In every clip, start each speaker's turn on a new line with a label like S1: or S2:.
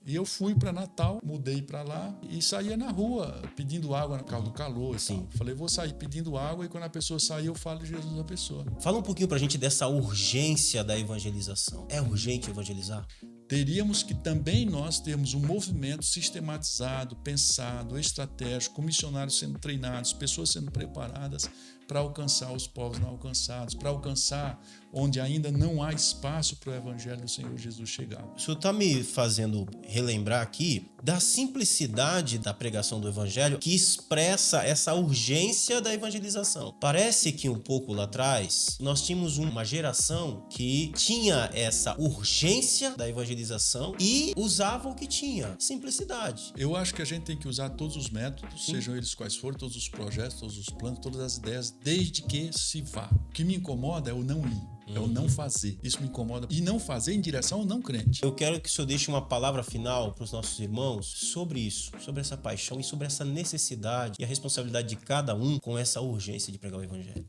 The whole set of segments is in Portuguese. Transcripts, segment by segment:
S1: E eu fui para Natal, mudei para lá e saía na rua pedindo água no carro do calor. Sim. Falei, vou sair pedindo água e quando a pessoa sair eu falo de Jesus à pessoa.
S2: Fala um pouquinho pra gente dessa urgência da evangelização. É urgente evangelizar?
S1: Teríamos que também nós termos um movimento sistematizado, pensado, estratégico, com missionários sendo treinados, pessoas sendo preparadas para alcançar os povos não alcançados, para alcançar onde ainda não há espaço para o evangelho do Senhor Jesus chegar.
S2: O senhor está me fazendo relembrar aqui da simplicidade da pregação do evangelho que expressa essa urgência da evangelização. Parece que um pouco lá atrás nós tínhamos uma geração que tinha essa urgência da evangelização e usava o que tinha, simplicidade.
S1: Eu acho que a gente tem que usar todos os métodos, sejam eles quais forem, todos os projetos, todos os planos, todas as ideias, desde que se vá. O que me incomoda é o não ir. É o não fazer. Isso me incomoda. E não fazer em direção ao não crente.
S2: Eu quero que o senhor deixe uma palavra final para os nossos irmãos sobre isso, sobre essa paixão e sobre essa necessidade e a responsabilidade de cada um com essa urgência de pregar o evangelho.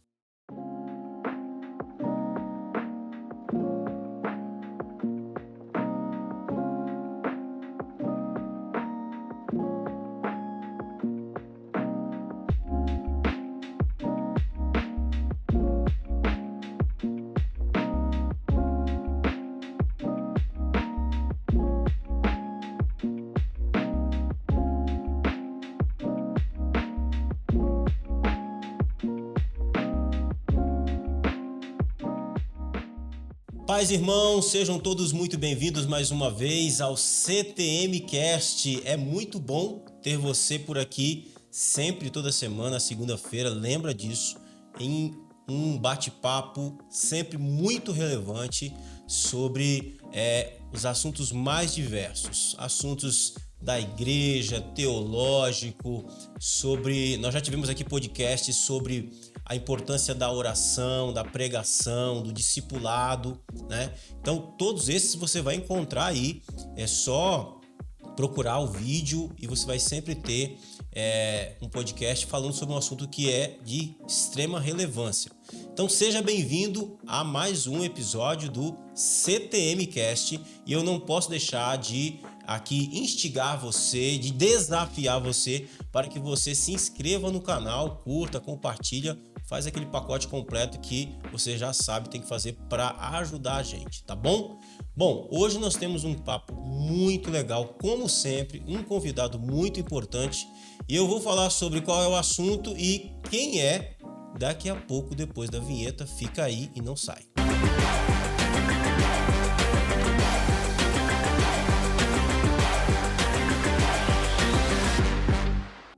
S2: Paz, irmãos, sejam todos muito bem-vindos mais uma vez ao CTM Cast. É muito bom ter você por aqui, sempre, toda semana, segunda-feira, lembra disso, em um bate-papo sempre muito relevante sobre os assuntos mais diversos, assuntos da igreja, teológico, nós já tivemos aqui podcasts sobre a importância da oração, da pregação, do discipulado, né? Então, todos esses você vai encontrar aí, é só procurar o vídeo e você vai sempre ter um podcast falando sobre um assunto que é de extrema relevância. Então, seja bem-vindo a mais um episódio do CTM Cast e eu não posso deixar de aqui instigar você, de desafiar você para que você se inscreva no canal, curta, compartilha, faz aquele pacote completo que você já sabe tem que fazer para ajudar a gente, tá bom? Bom, hoje nós temos um papo muito legal, como sempre, um convidado muito importante e eu vou falar sobre qual é o assunto e quem é daqui a pouco, depois da vinheta. Fica aí e não sai.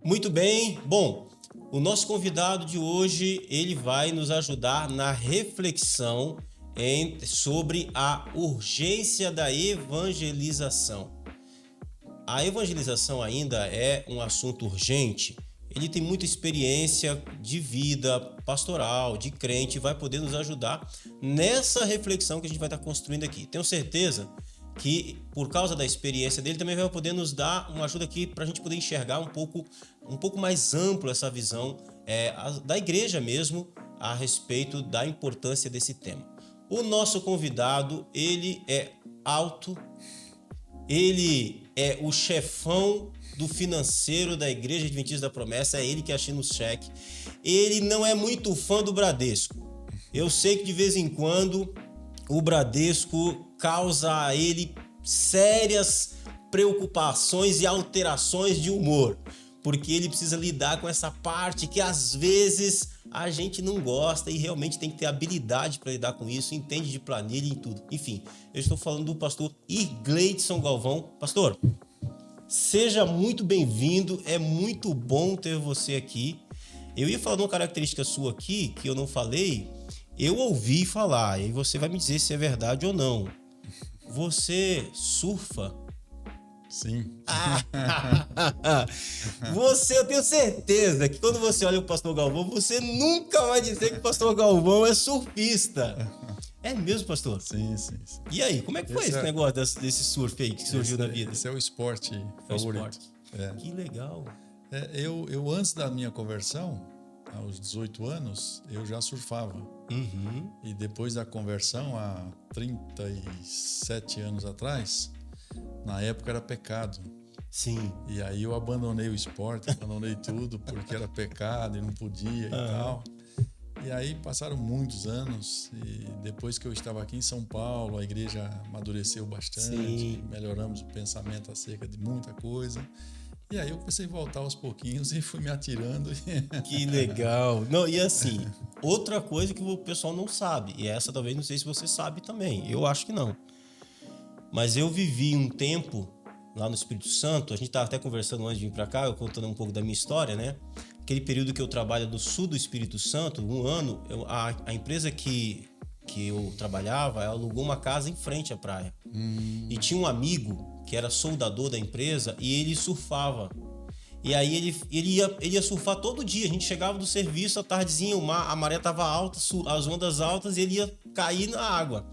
S2: Muito bem, bom, o nosso convidado de hoje, ele vai nos ajudar na reflexão sobre a urgência da evangelização. A evangelização ainda é um assunto urgente. Ele tem muita experiência de vida pastoral, de crente, e vai poder nos ajudar nessa reflexão que a gente vai estar construindo aqui. Tenho certeza que, por causa da experiência dele, também vai poder nos dar uma ajuda aqui para a gente poder enxergar um pouco mais amplo essa visão da igreja mesmo a respeito da importância desse tema. O nosso convidado, ele é alto, ele é o chefão do financeiro da Igreja Adventista da Promessa, é ele que assina o cheque. Ele não é muito fã do Bradesco. Eu sei que de vez em quando o Bradesco causa a ele sérias preocupações e alterações de humor, porque ele precisa lidar com essa parte que às vezes a gente não gosta e realmente tem que ter habilidade para lidar com isso, entende de planilha e tudo. Enfim, eu estou falando do pastor Irgleidson Galvão. Pastor, seja muito bem-vindo, é muito bom ter você aqui. Eu ia falar de uma característica sua aqui, que eu não falei, eu ouvi falar, e você vai me dizer se é verdade ou não. Você surfa?
S1: Sim.
S2: Eu tenho certeza que quando você olha o pastor Galvão, você nunca vai dizer que o pastor Galvão é surfista. É mesmo, pastor?
S1: Sim.
S2: E aí, como é que foi esse negócio desse surf aí que surgiu na vida?
S1: Esse é o esporte favorito.
S2: Que legal.
S1: Eu antes da minha conversão, aos 18 anos, eu já surfava.
S2: Uhum.
S1: E depois da conversão, há 37 anos atrás, Na época era pecado.
S2: Sim.
S1: E aí eu abandonei o esporte, abandonei tudo porque era pecado e não podia e tal. E aí passaram muitos anos e depois que eu estava aqui em São Paulo, a igreja amadureceu bastante,
S2: Sim.
S1: melhoramos o pensamento acerca de muita coisa. E aí eu comecei a voltar aos pouquinhos e fui me atirando.
S2: Que legal. Não, e assim, outra coisa que o pessoal não sabe, e essa talvez não sei se você sabe também, eu acho que não. Mas eu vivi um tempo lá no Espírito Santo, a gente estava até conversando antes de vir para cá, eu contando um pouco da minha história, né? Aquele período que eu trabalho no sul do Espírito Santo, um ano, a empresa que eu trabalhava, ela alugou uma casa em frente à praia. E tinha um amigo que era soldador da empresa e ele surfava. E aí ele ia surfar todo dia. A gente chegava do serviço, à tardezinha, a maré estava alta, as ondas altas, e ele ia cair na água.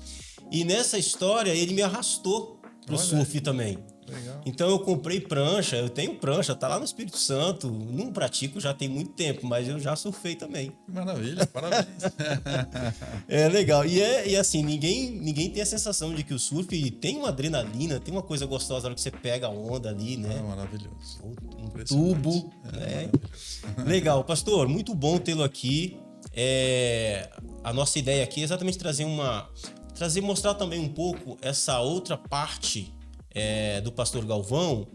S2: E nessa história, ele me arrastou pro surf também.
S1: Legal.
S2: Então eu comprei prancha, eu tenho prancha, tá lá no Espírito Santo. Não pratico já tem muito tempo, mas eu já surfei também.
S1: Maravilha, parabéns.
S2: É legal. E assim, ninguém tem a sensação de que o surf tem uma adrenalina, tem uma coisa gostosa na hora que você pega a onda ali, né?
S1: Maravilhoso.
S2: Um tubo, né? Legal, pastor, muito bom tê-lo aqui. A nossa ideia aqui é exatamente mostrar também um pouco essa outra parte do pastor Galvão,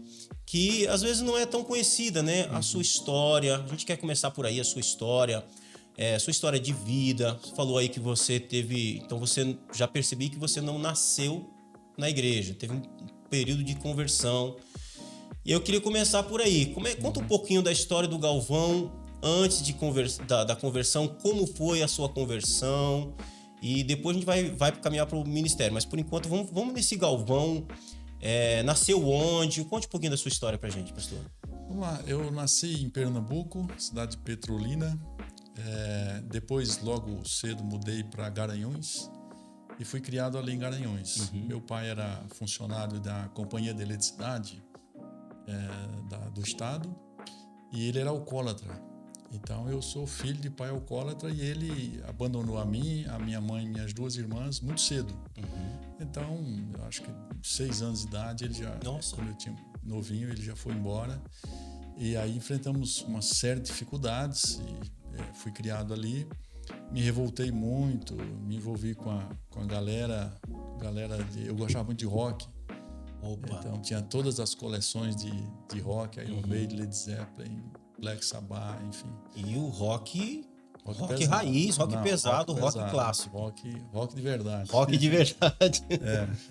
S2: que às vezes não é tão conhecida, né? A sua história, a gente quer começar por aí, a sua história de vida. Você falou aí que você teve, então você já percebi que você não nasceu na igreja, teve um período de conversão. E eu queria começar por aí. Conta um pouquinho da história do Galvão antes da conversão, como foi a sua conversão, e depois a gente vai caminhar para o ministério. Mas por enquanto vamos nesse Galvão. Nasceu onde? Conte um pouquinho da sua história pra gente, pastor.
S1: Vamos lá, eu nasci em Pernambuco, cidade de Petrolina. Depois, logo cedo, mudei para Garanhuns e fui criado ali em Garanhuns. Meu pai era funcionário da Companhia de Eletricidade do Estado e ele era alcoólatra. Então, eu sou filho de pai alcoólatra e ele abandonou a mim, a minha mãe e minhas duas irmãs muito cedo. Então, eu acho que 6 anos de idade, ele já, quando eu tinha novinho, ele já foi embora. E aí enfrentamos uma série de dificuldades e fui criado ali. Me revoltei muito, me envolvi com a galera eu gostava muito de rock.
S2: Opa.
S1: Então tinha todas as coleções de rock, Iron Maiden, Led Zeppelin, Black Sabbath, enfim.
S2: E o rock
S1: pesado.
S2: Raiz, rock pesado, rock clássico.
S1: Rock de verdade.
S2: Rock de verdade.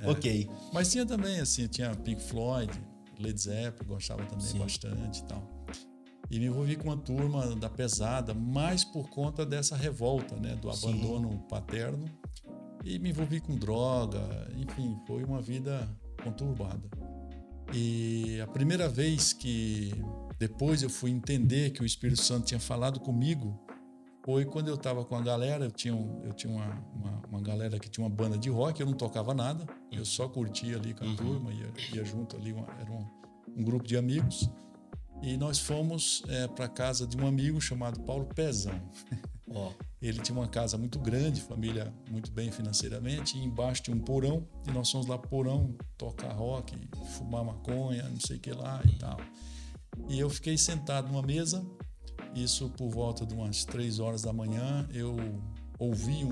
S2: Ok.
S1: Mas tinha também, assim, tinha Pink Floyd, Led Zeppelin, gostava também bastante e tal. E me envolvi com uma turma da pesada, mais por conta dessa revolta, né, do abandono paterno. E me envolvi com droga, enfim, foi uma vida conturbada. E a primeira vez que depois eu fui entender que o Espírito Santo tinha falado comigo foi quando eu estava com a galera. Eu tinha uma galera que tinha uma banda de rock, eu não tocava nada, eu só curtia ali com a turma, ia junto ali, era um grupo de amigos. E nós fomos para a casa de um amigo chamado Paulo Pezão. Ele tinha uma casa muito grande, família muito bem financeiramente, e embaixo tinha um porão, e nós fomos lá pro porão tocar rock, fumar maconha, não sei o que lá e tal. E eu fiquei sentado numa mesa, isso por volta de umas 3 horas da manhã, eu ouvi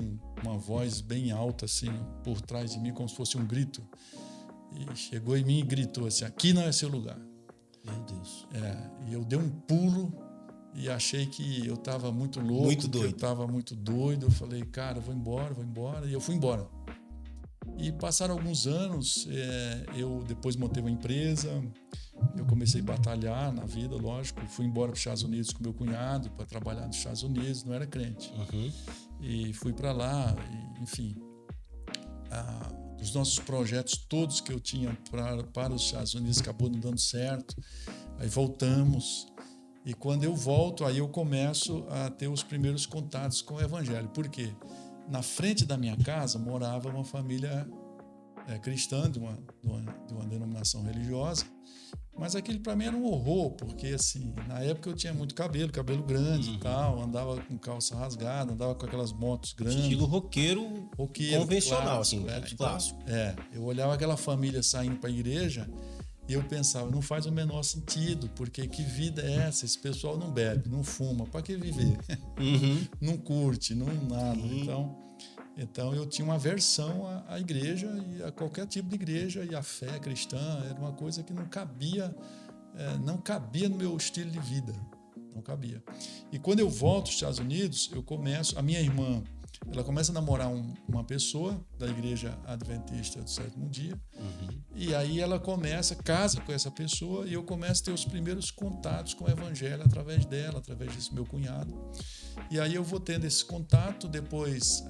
S1: uma voz bem alta assim por trás de mim, como se fosse um grito. E chegou em mim e gritou assim: aqui não é seu lugar.
S2: Meu Deus.
S1: E eu dei um pulo e achei que eu estava muito louco,
S2: muito doido.
S1: Que eu estava muito doido. Eu falei, cara, vou embora. E eu fui embora. E passaram alguns anos, eu depois montei uma empresa, eu comecei a batalhar na vida, lógico. Fui embora para os Estados Unidos com meu cunhado para trabalhar nos Estados Unidos, não era crente. E fui para lá, enfim. Os nossos projetos todos que eu tinha para os Estados Unidos acabou não dando certo. Aí voltamos. E quando eu volto, aí eu começo a ter os primeiros contatos com o Evangelho. Por quê? Na frente da minha casa morava uma família cristã, de uma denominação religiosa. Mas aquilo para mim era um horror, porque assim, na época eu tinha muito cabelo grande e tal, andava com calça rasgada, andava com aquelas motos grandes.
S2: Estilo roqueiro convencional,
S1: clássico,
S2: assim, clássico.
S1: Eu olhava aquela família saindo para a igreja e eu pensava, não faz o menor sentido, porque que vida é essa? Esse pessoal não bebe, não fuma, para que viver? Não curte, não nada. Então eu tinha uma aversão à igreja e a qualquer tipo de igreja, e a fé cristã era uma coisa que não cabia no meu estilo de vida, não cabia. E quando eu volto aos Estados Unidos, a minha irmã, ela começa a namorar uma pessoa da igreja adventista do sétimo dia, e aí ela casa com essa pessoa, e eu começo a ter os primeiros contatos com o evangelho através dela, através desse meu cunhado. E aí eu vou tendo esse contato, depois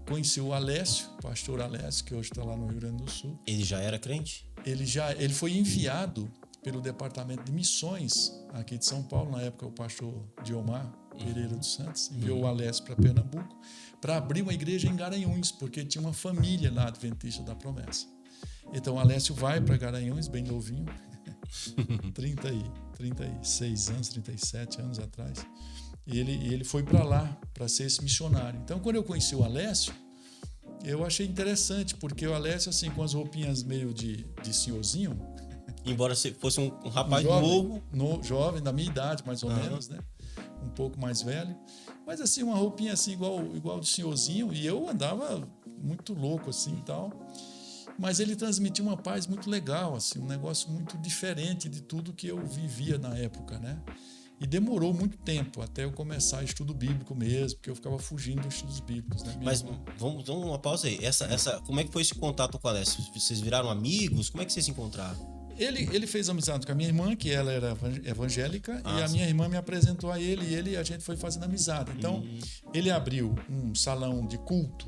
S1: conheci o Alessio, o pastor Alessio, que hoje está lá no Rio Grande do Sul.
S2: Ele já era crente?
S1: Ele foi enviado pelo Departamento de Missões aqui de São Paulo, na época o pastor Diomar Pereira dos Santos, enviou o Alessio para Pernambuco, para abrir uma igreja em Garanhuns, porque tinha uma família lá adventista da Promessa. Então o Alessio vai para Garanhuns, bem novinho, 36 anos, 37 anos atrás. E ele foi para lá para ser esse missionário. Então, quando eu conheci o Alessio, eu achei interessante, porque o Alessio, assim, com as roupinhas meio de senhorzinho.
S2: Embora fosse um rapaz
S1: jovem, da minha idade, mais ou menos, né? Um pouco mais velho. Mas, assim, uma roupinha assim, igual de senhorzinho. E eu andava muito louco, assim e tal. Mas ele transmitia uma paz muito legal, assim, um negócio muito diferente de tudo que eu vivia na época, né? E demorou muito tempo até eu começar estudo bíblico mesmo, porque eu ficava fugindo dos estudos bíblicos, né?
S2: Mas vamos uma pausa aí. Como é que foi esse contato com o Alessio? Vocês viraram amigos? Como é que vocês se encontraram?
S1: Ele fez amizade com a minha irmã, que ela era evangélica, e a minha irmã me apresentou a ele, e a gente foi fazendo amizade. Então, ele abriu um salão de culto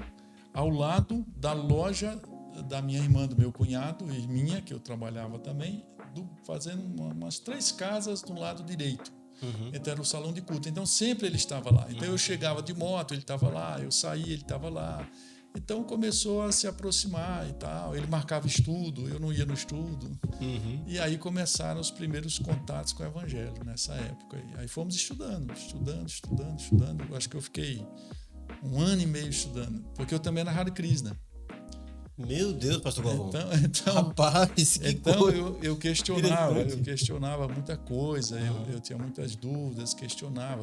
S1: ao lado da loja da minha irmã, do meu cunhado e minha, que eu trabalhava também, fazendo umas 3 casas do lado direito. Então era o salão de culto. Então sempre ele estava lá. Então eu chegava de moto, ele estava lá. Eu saía, ele estava lá. Então começou a se aproximar e tal. Ele marcava estudo, eu não ia no estudo. E aí começaram os primeiros contatos com o evangelho nessa época. E aí fomos estudando. Eu acho que eu fiquei 1 ano e meio estudando, porque eu também era Hare Krishna.
S2: Meu Deus, pastor Galvão.
S1: Então,
S2: rapaz, que
S1: coisa. Eu questionava muita coisa, eu tinha muitas dúvidas,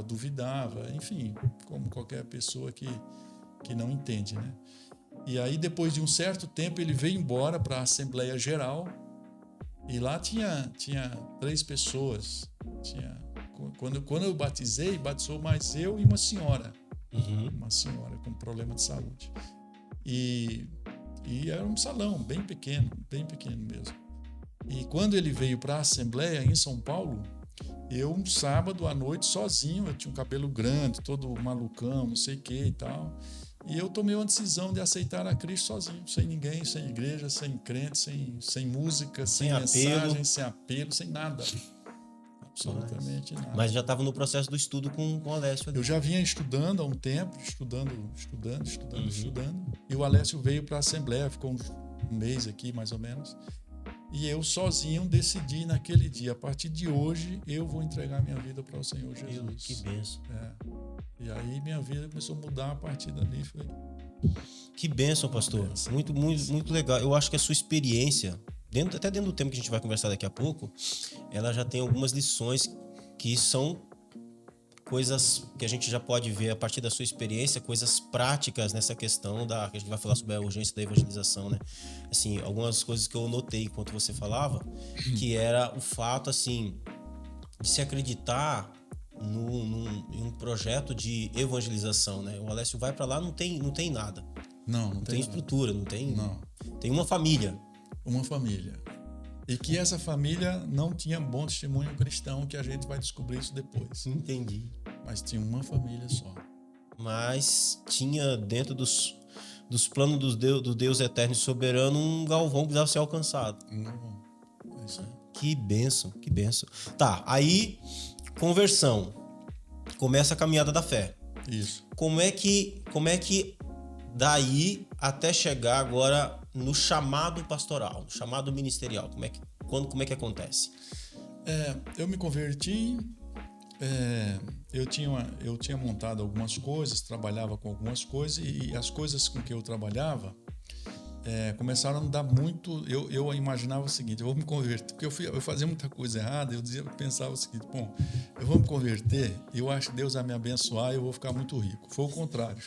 S1: duvidava, enfim, como qualquer pessoa que não entende, né? E aí, depois de um certo tempo, ele veio embora para a Assembleia Geral, e lá tinha 3 pessoas. Quando eu batizou mais eu e uma senhora com problema de saúde. E era um salão bem pequeno mesmo. E quando ele veio para a Assembleia em São Paulo, eu um sábado à noite sozinho, eu tinha um cabelo grande, todo malucão, não sei o que e tal, e eu tomei uma decisão de aceitar a Cristo sozinho, sem ninguém, sem igreja, sem crente, sem música, sem mensagem, sem apelo, sem nada. Absolutamente nada.
S2: Mas já estava no processo do estudo com o Alessio ali.
S1: Eu já vinha estudando há um tempo, estudando. E o Alessio veio para a Assembleia, ficou um mês aqui, mais ou menos. E eu sozinho decidi naquele dia, a partir de hoje, eu vou entregar minha vida para o Senhor Jesus.
S2: Que bênção.
S1: E aí minha vida começou a mudar a partir dali.
S2: Que bênção, pastor. Muito, muito, muito legal. Eu acho que a sua experiência, até dentro do tema que a gente vai conversar daqui a pouco, ela já tem algumas lições que são coisas que a gente já pode ver a partir da sua experiência, coisas práticas nessa questão que a gente vai falar sobre a urgência da evangelização, né? Assim, algumas coisas que eu notei enquanto você falava, que era o fato, assim, de se acreditar em um projeto de evangelização, né? O Alessio vai para lá, não tem nada. Não tem estrutura, não tem. Tem uma família.
S1: Uma família. E que essa família não tinha bom testemunho cristão, que a gente vai descobrir isso depois.
S2: Entendi.
S1: Mas tinha uma família só.
S2: Mas tinha dentro dos planos do Deus eterno e soberano um galvão que precisava ser alcançado.
S1: É isso aí.
S2: Que bênção, que bênção. Tá, aí, conversão. Começa a caminhada da fé.
S1: Isso.
S2: Como é que daí até chegar agora no chamado pastoral, no chamado ministerial? Como é que acontece?
S1: Eu me converti, eu tinha montado algumas coisas, trabalhava com algumas coisas, e as coisas com que eu trabalhava começaram a não dar muito. Eu imaginava o seguinte: eu vou me converter, porque eu fazia muita coisa errada. Eu pensava o seguinte: bom, eu vou me converter e eu acho que Deus vai me abençoar e eu vou ficar muito rico. Foi o contrário.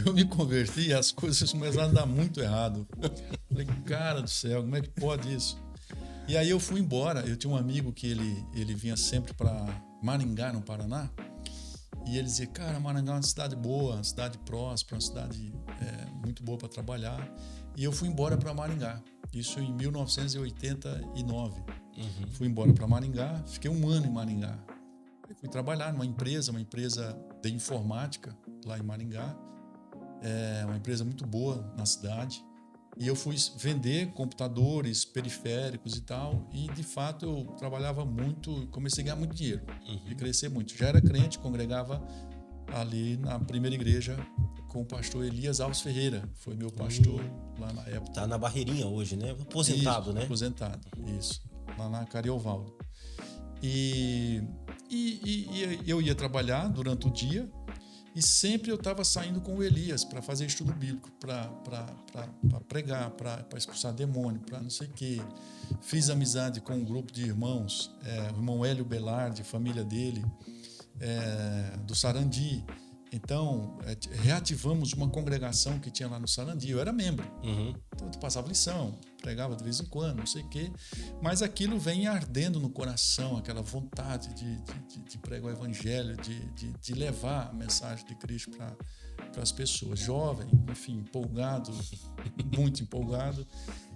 S1: Eu me converti e as coisas começaram a dar muito errado. Falei, cara do céu, como é que pode isso? E aí eu fui embora. Eu tinha um amigo que ele vinha sempre para Maringá, no Paraná, e ele dizia, cara, Maringá é uma cidade boa, uma cidade próspera, uma cidade muito boa para trabalhar. E eu fui embora para Maringá, isso em 1989. Fui embora para Maringá, fiquei 1 ano em Maringá. Fui trabalhar numa empresa de informática lá em Maringá, uma empresa muito boa na cidade. E eu fui vender computadores, periféricos e tal. E, de fato, eu trabalhava muito, comecei a ganhar muito dinheiro e crescer muito. Já era crente, congregava ali na primeira igreja com o pastor Elias Alves Ferreira. Foi meu pastor lá na época.
S2: Tá na Barreirinha hoje, né? Aposentado,
S1: isso,
S2: né?
S1: Aposentado, isso. Lá na Cariovaldo. E eu ia trabalhar durante o dia. E sempre eu estava saindo com o Elias para fazer estudo bíblico, para pregar, para expulsar demônio, para não sei o quê. Fiz amizade com um grupo de irmãos, o irmão Hélio Belardi, família dele, do Sarandi. Então, reativamos uma congregação que tinha lá no Sarandi. Eu era membro. Então, eu passava lição, pregava de vez em quando, não sei o quê. Mas aquilo vem ardendo no coração, aquela vontade de pregar o evangelho, de levar a mensagem de Cristo para as pessoas. Jovem, enfim, empolgado, muito empolgado.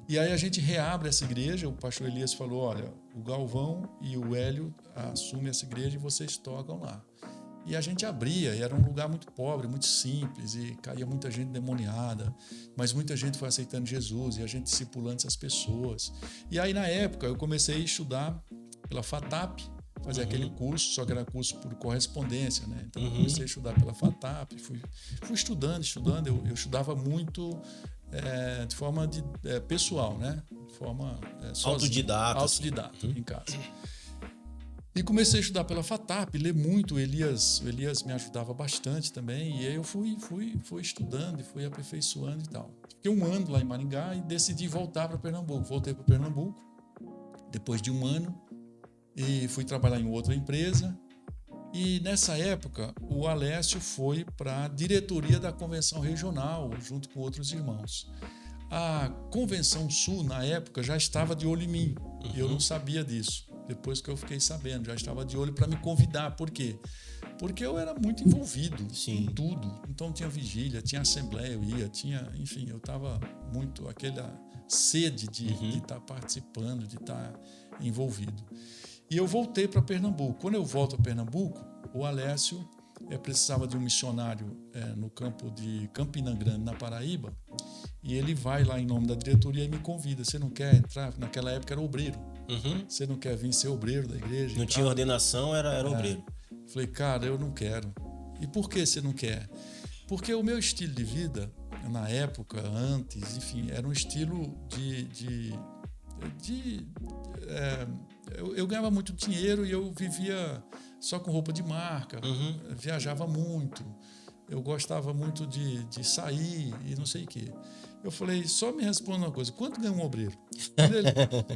S1: E aí a gente reabre essa igreja. O pastor Elias falou, olha, o Galvão e o Hélio assumem essa igreja e vocês tocam lá. E a gente abria, e era um lugar muito pobre, muito simples, e caía muita gente endemoniada, mas muita gente foi aceitando Jesus, e a gente discipulando essas pessoas. E aí, na época, eu comecei a estudar pela FATAP, fazer aquele curso, só que era curso por correspondência, né? Então, eu comecei a estudar pela FATAP, fui estudando, eu estudava muito de forma pessoal, né? De forma
S2: autodidata,
S1: em casa. E comecei a estudar pela FATAP, ler muito. O Elias me ajudava bastante também. E aí eu fui estudando e fui aperfeiçoando e tal. Fiquei 1 ano lá em Maringá e decidi voltar para Pernambuco. Voltei para Pernambuco depois de 1 ano e fui trabalhar em outra empresa. E nessa época, o Alessio foi para a diretoria da Convenção Regional, junto com outros irmãos. A Convenção Sul, na época, já estava de olho em mim. E eu não sabia disso. Depois que eu fiquei sabendo, já estava de olho para me convidar. Por quê? Porque eu era muito envolvido em tudo. Então tinha vigília, tinha assembleia, eu ia, enfim, eu estava muito, aquela sede de estar participando, de estar envolvido. E eu voltei para Pernambuco. Quando eu volto a Pernambuco, o Alessio precisava de um missionário no campo de Campina Grande, na Paraíba, e ele vai lá em nome da diretoria e me convida. Você não quer entrar? Naquela época era obreiro. Você não quer vir ser obreiro da igreja?
S2: Não tinha ordenação, era obreiro.
S1: Falei, cara, eu não quero. E por que você não quer? Porque o meu estilo de vida, na época, antes, enfim, era um estilo eu ganhava muito dinheiro e eu vivia só com roupa de marca, viajava muito, eu gostava muito de sair e não sei o quê. Eu falei, só me responda uma coisa, quanto ganha um obreiro?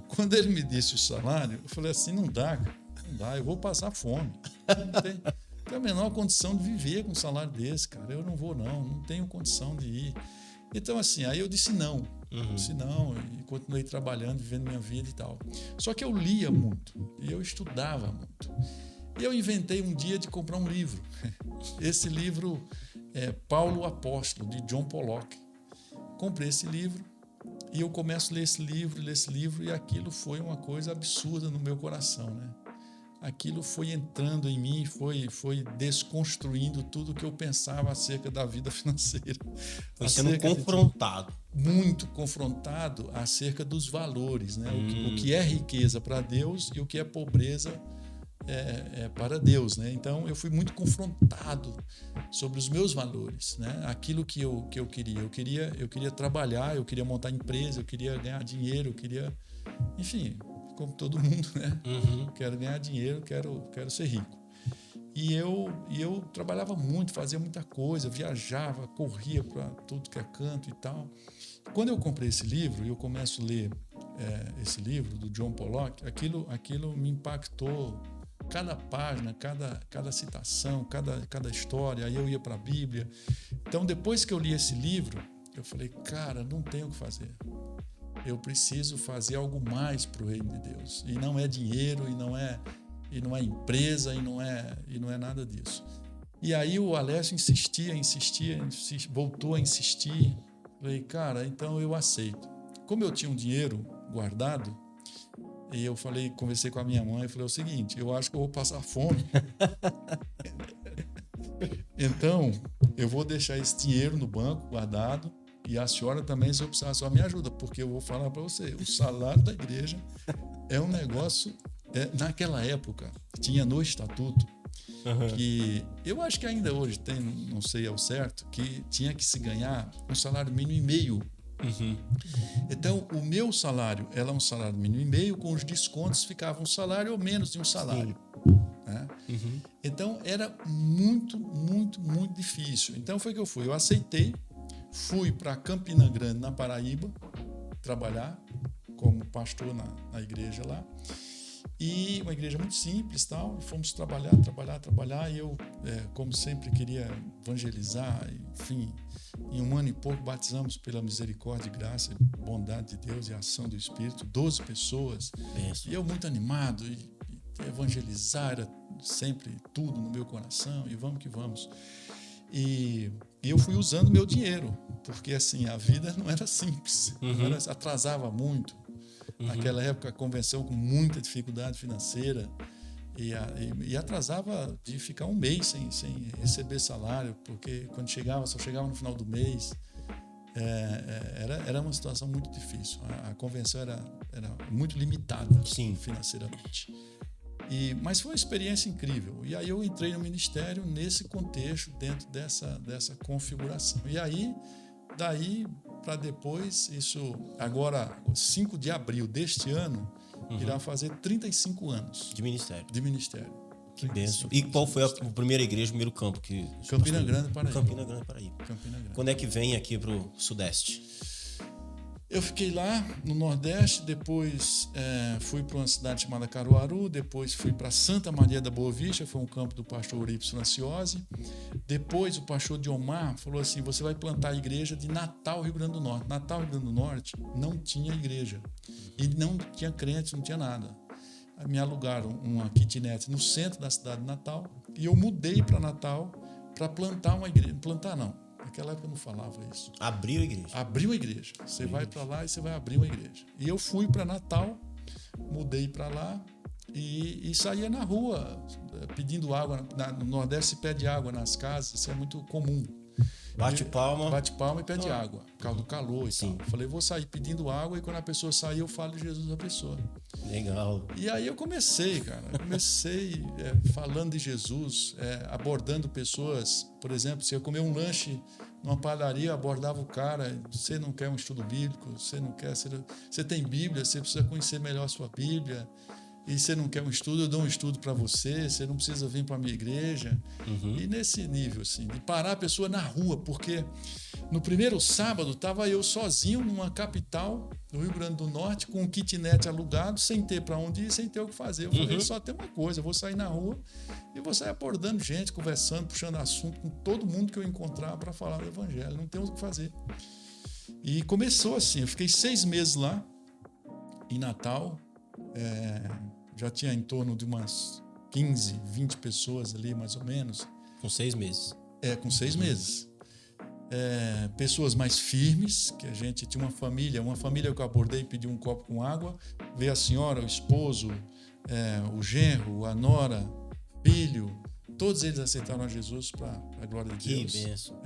S1: Quando ele me disse o salário, eu falei assim, não dá, cara, não dá, eu vou passar fome. Não tenho a menor condição de viver com um salário desse, cara, eu não vou não tenho condição de ir. Então assim, aí eu disse não, e continuei trabalhando, vivendo minha vida e tal. Só que eu lia muito, e eu estudava muito. E eu inventei um dia de comprar um livro. Esse livro é Paulo Apóstolo, de John Pollock. Comprei esse livro e eu começo a ler esse livro e aquilo foi uma coisa absurda no meu coração, né? Aquilo foi entrando em mim, foi desconstruindo tudo que eu pensava acerca da vida financeira.
S2: Foi sendo confrontado.
S1: Muito confrontado acerca dos valores, né? O que é riqueza para Deus e o que é pobreza para Deus, né? Então eu fui muito confrontado sobre os meus valores, né? Aquilo que eu queria. Eu queria trabalhar, eu queria montar empresa, eu queria ganhar dinheiro, eu queria, enfim, como todo mundo, né? Quero ganhar dinheiro, quero ser rico. E eu trabalhava muito, fazia muita coisa, viajava, corria para tudo que é canto e tal. Quando eu comprei esse livro e eu começo a ler esse livro do John Pollock, aquilo me impactou. Cada página, cada citação, cada história. Aí eu ia para a Bíblia. Então, depois que eu li esse livro, eu falei, cara, não tenho o que fazer. Eu preciso fazer algo mais para o reino de Deus. E não é dinheiro, e não é empresa, e não é nada disso. E aí o Alessio insistia, voltou a insistir. Falei, cara, então eu aceito. Como eu tinha um dinheiro guardado, e eu conversei com a minha mãe e falei o seguinte, eu acho que eu vou passar fome. Então, eu vou deixar esse dinheiro no banco guardado e a senhora também, se eu precisar, só me ajuda, porque eu vou falar para você, o salário da igreja é um negócio... naquela época, tinha no estatuto que eu acho que ainda hoje tem, não sei ao certo, que tinha que se ganhar um salário mínimo e meio. Então, o meu salário era um salário mínimo e meio, com os descontos ficava um salário ou menos de um salário. Né? Então, era muito, muito, muito difícil. Então, foi que eu fui. Eu aceitei, fui para Campina Grande, na Paraíba, trabalhar como pastor na igreja lá. E uma igreja muito simples, tal, e fomos trabalhar, e eu, como sempre, queria evangelizar, enfim, em 1 ano e pouco batizamos pela misericórdia e graça e bondade de Deus e a ação do Espírito, 12 pessoas, e eu muito animado, e evangelizar era sempre tudo no meu coração, e vamos que vamos. E eu fui usando meu dinheiro, porque assim, a vida não era simples, atrasava muito. Naquela época, a convenção com muita dificuldade financeira e atrasava de ficar um mês sem receber salário, porque quando só chegava no final do mês. Era uma situação muito difícil. A convenção era muito limitada financeiramente. Mas foi uma experiência incrível. E aí eu entrei no ministério nesse contexto, dentro dessa configuração. E aí, daí para depois, isso agora, 5 de abril deste ano, irá fazer 35 anos.
S2: De ministério.
S1: Que
S2: benção. E qual foi a primeira igreja, o primeiro campo?
S1: Campina Grande, Paraíba.
S2: Campina Grande, Paraíba. Quando é que vem aqui para o Sudeste?
S1: Eu fiquei lá no Nordeste, depois fui para uma cidade chamada Caruaru, depois fui para Santa Maria da Boa Vista, foi um campo do pastor Eurípides Franciose. Depois o pastor Diomar falou assim, você vai plantar a igreja de Natal, Rio Grande do Norte. Natal, Rio Grande do Norte, não tinha igreja. E não tinha crente, não tinha nada. Aí me alugaram uma kitnet no centro da cidade de Natal e eu mudei para Natal para plantar uma igreja. Plantar não. Naquela época eu não falava isso.
S2: Abriu a igreja.
S1: Abriu a igreja. Você vai para lá e você vai abrir uma igreja. E eu fui para Natal, mudei para lá e saía na rua pedindo água. No Nordeste se pede água nas casas, isso é muito comum.
S2: Bate
S1: palma e pede água, por causa do calor e tal. Falei, vou sair pedindo água e quando a pessoa sair eu falo de Jesus à pessoa.
S2: Legal.
S1: E aí eu comecei, cara. Falando de Jesus, abordando pessoas. Por exemplo, se eu comer um lanche numa padaria, eu abordava o cara. Você não quer um estudo bíblico? Você tem Bíblia? Você precisa conhecer melhor a sua Bíblia? E você não quer um estudo, eu dou um estudo para você, você não precisa vir para a minha igreja. E nesse nível, assim, de parar a pessoa na rua, porque no primeiro sábado estava eu sozinho numa capital do Rio Grande do Norte, com um kitnet alugado, sem ter para onde ir, sem ter o que fazer. Eu falei, só tem uma coisa, eu vou sair na rua e vou sair abordando gente, conversando, puxando assunto com todo mundo que eu encontrar para falar do evangelho, não tem o que fazer. E começou assim, eu fiquei 6 meses lá, em Natal, já tinha em torno de umas 15, 20 pessoas ali, mais ou menos.
S2: Com 6 meses.
S1: Com 6 meses. Pessoas mais firmes, que a gente tinha uma família que eu abordei e pedi um copo com água, veio a senhora, o esposo, o genro, a nora, filho, todos eles aceitaram a Jesus para a glória de Deus.
S2: Que bênção.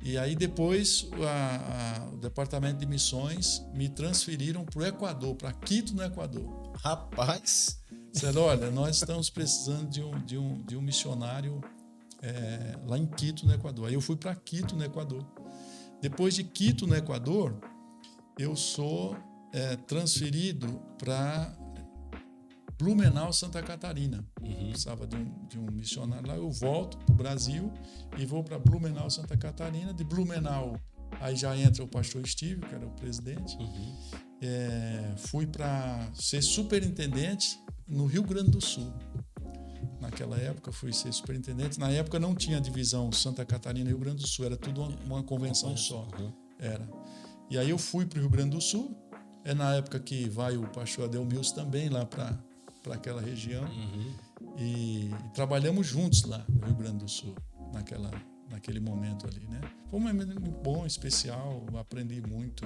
S1: E aí depois o departamento de missões me transferiram para o Equador, para Quito, no Equador.
S2: Rapaz!
S1: Disseram, olha, nós estamos precisando de um missionário lá em Quito, no Equador. Aí eu fui para Quito, no Equador. Depois de Quito, no Equador, eu sou transferido para Blumenau, Santa Catarina. Precisava de um missionário lá. Eu volto para o Brasil e vou para Blumenau, Santa Catarina. De Blumenau, aí já entra o pastor Steve, que era o presidente. Fui para ser superintendente no Rio Grande do Sul. Naquela época fui ser superintendente. Na época não tinha divisão Santa Catarina e Rio Grande do Sul, era tudo uma convenção só. Era. E aí eu fui para o Rio Grande do Sul. É na época que vai o pastor Adelmilson também lá para aquela região. E trabalhamos juntos lá no Rio Grande do Sul, naquele momento ali, né? Foi um momento bom, especial, aprendi muito,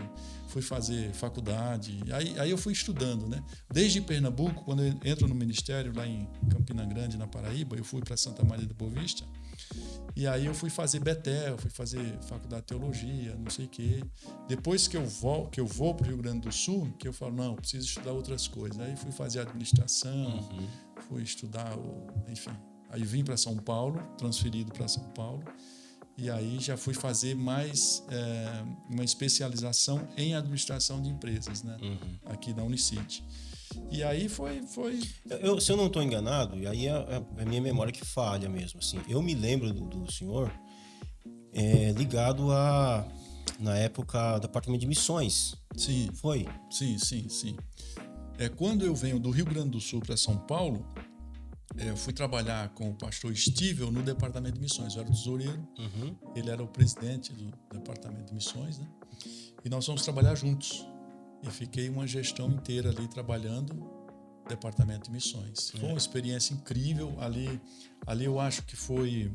S1: fui fazer faculdade, aí eu fui estudando, né? Desde Pernambuco, quando eu entro no ministério lá em Campina Grande, na Paraíba, eu fui para Santa Maria da Boa Vista, e aí eu fui fazer Betel, fui fazer faculdade de teologia, não sei o quê. Depois que eu vou para o Rio Grande do Sul, que eu falo, não, preciso estudar outras coisas. Aí fui fazer administração, fui estudar, enfim. Aí vim para São Paulo, transferido para São Paulo, e aí já fui fazer mais uma especialização em administração de empresas, né? Aqui na Unicid. E aí foi...
S2: Se eu não estou enganado, e aí é a minha memória que falha mesmo, assim, eu me lembro do senhor ligado na época do Departamento de Missões.
S1: Sim.
S2: Foi?
S1: Sim. Quando eu venho do Rio Grande do Sul para São Paulo, eu fui trabalhar com o pastor Stivel no Departamento de Missões. Eu era tesoureiro, ele era o presidente do Departamento de Missões, né? E nós fomos trabalhar juntos. E fiquei uma gestão inteira ali trabalhando no Departamento de Missões. Foi uma experiência incrível. Ali eu acho que foi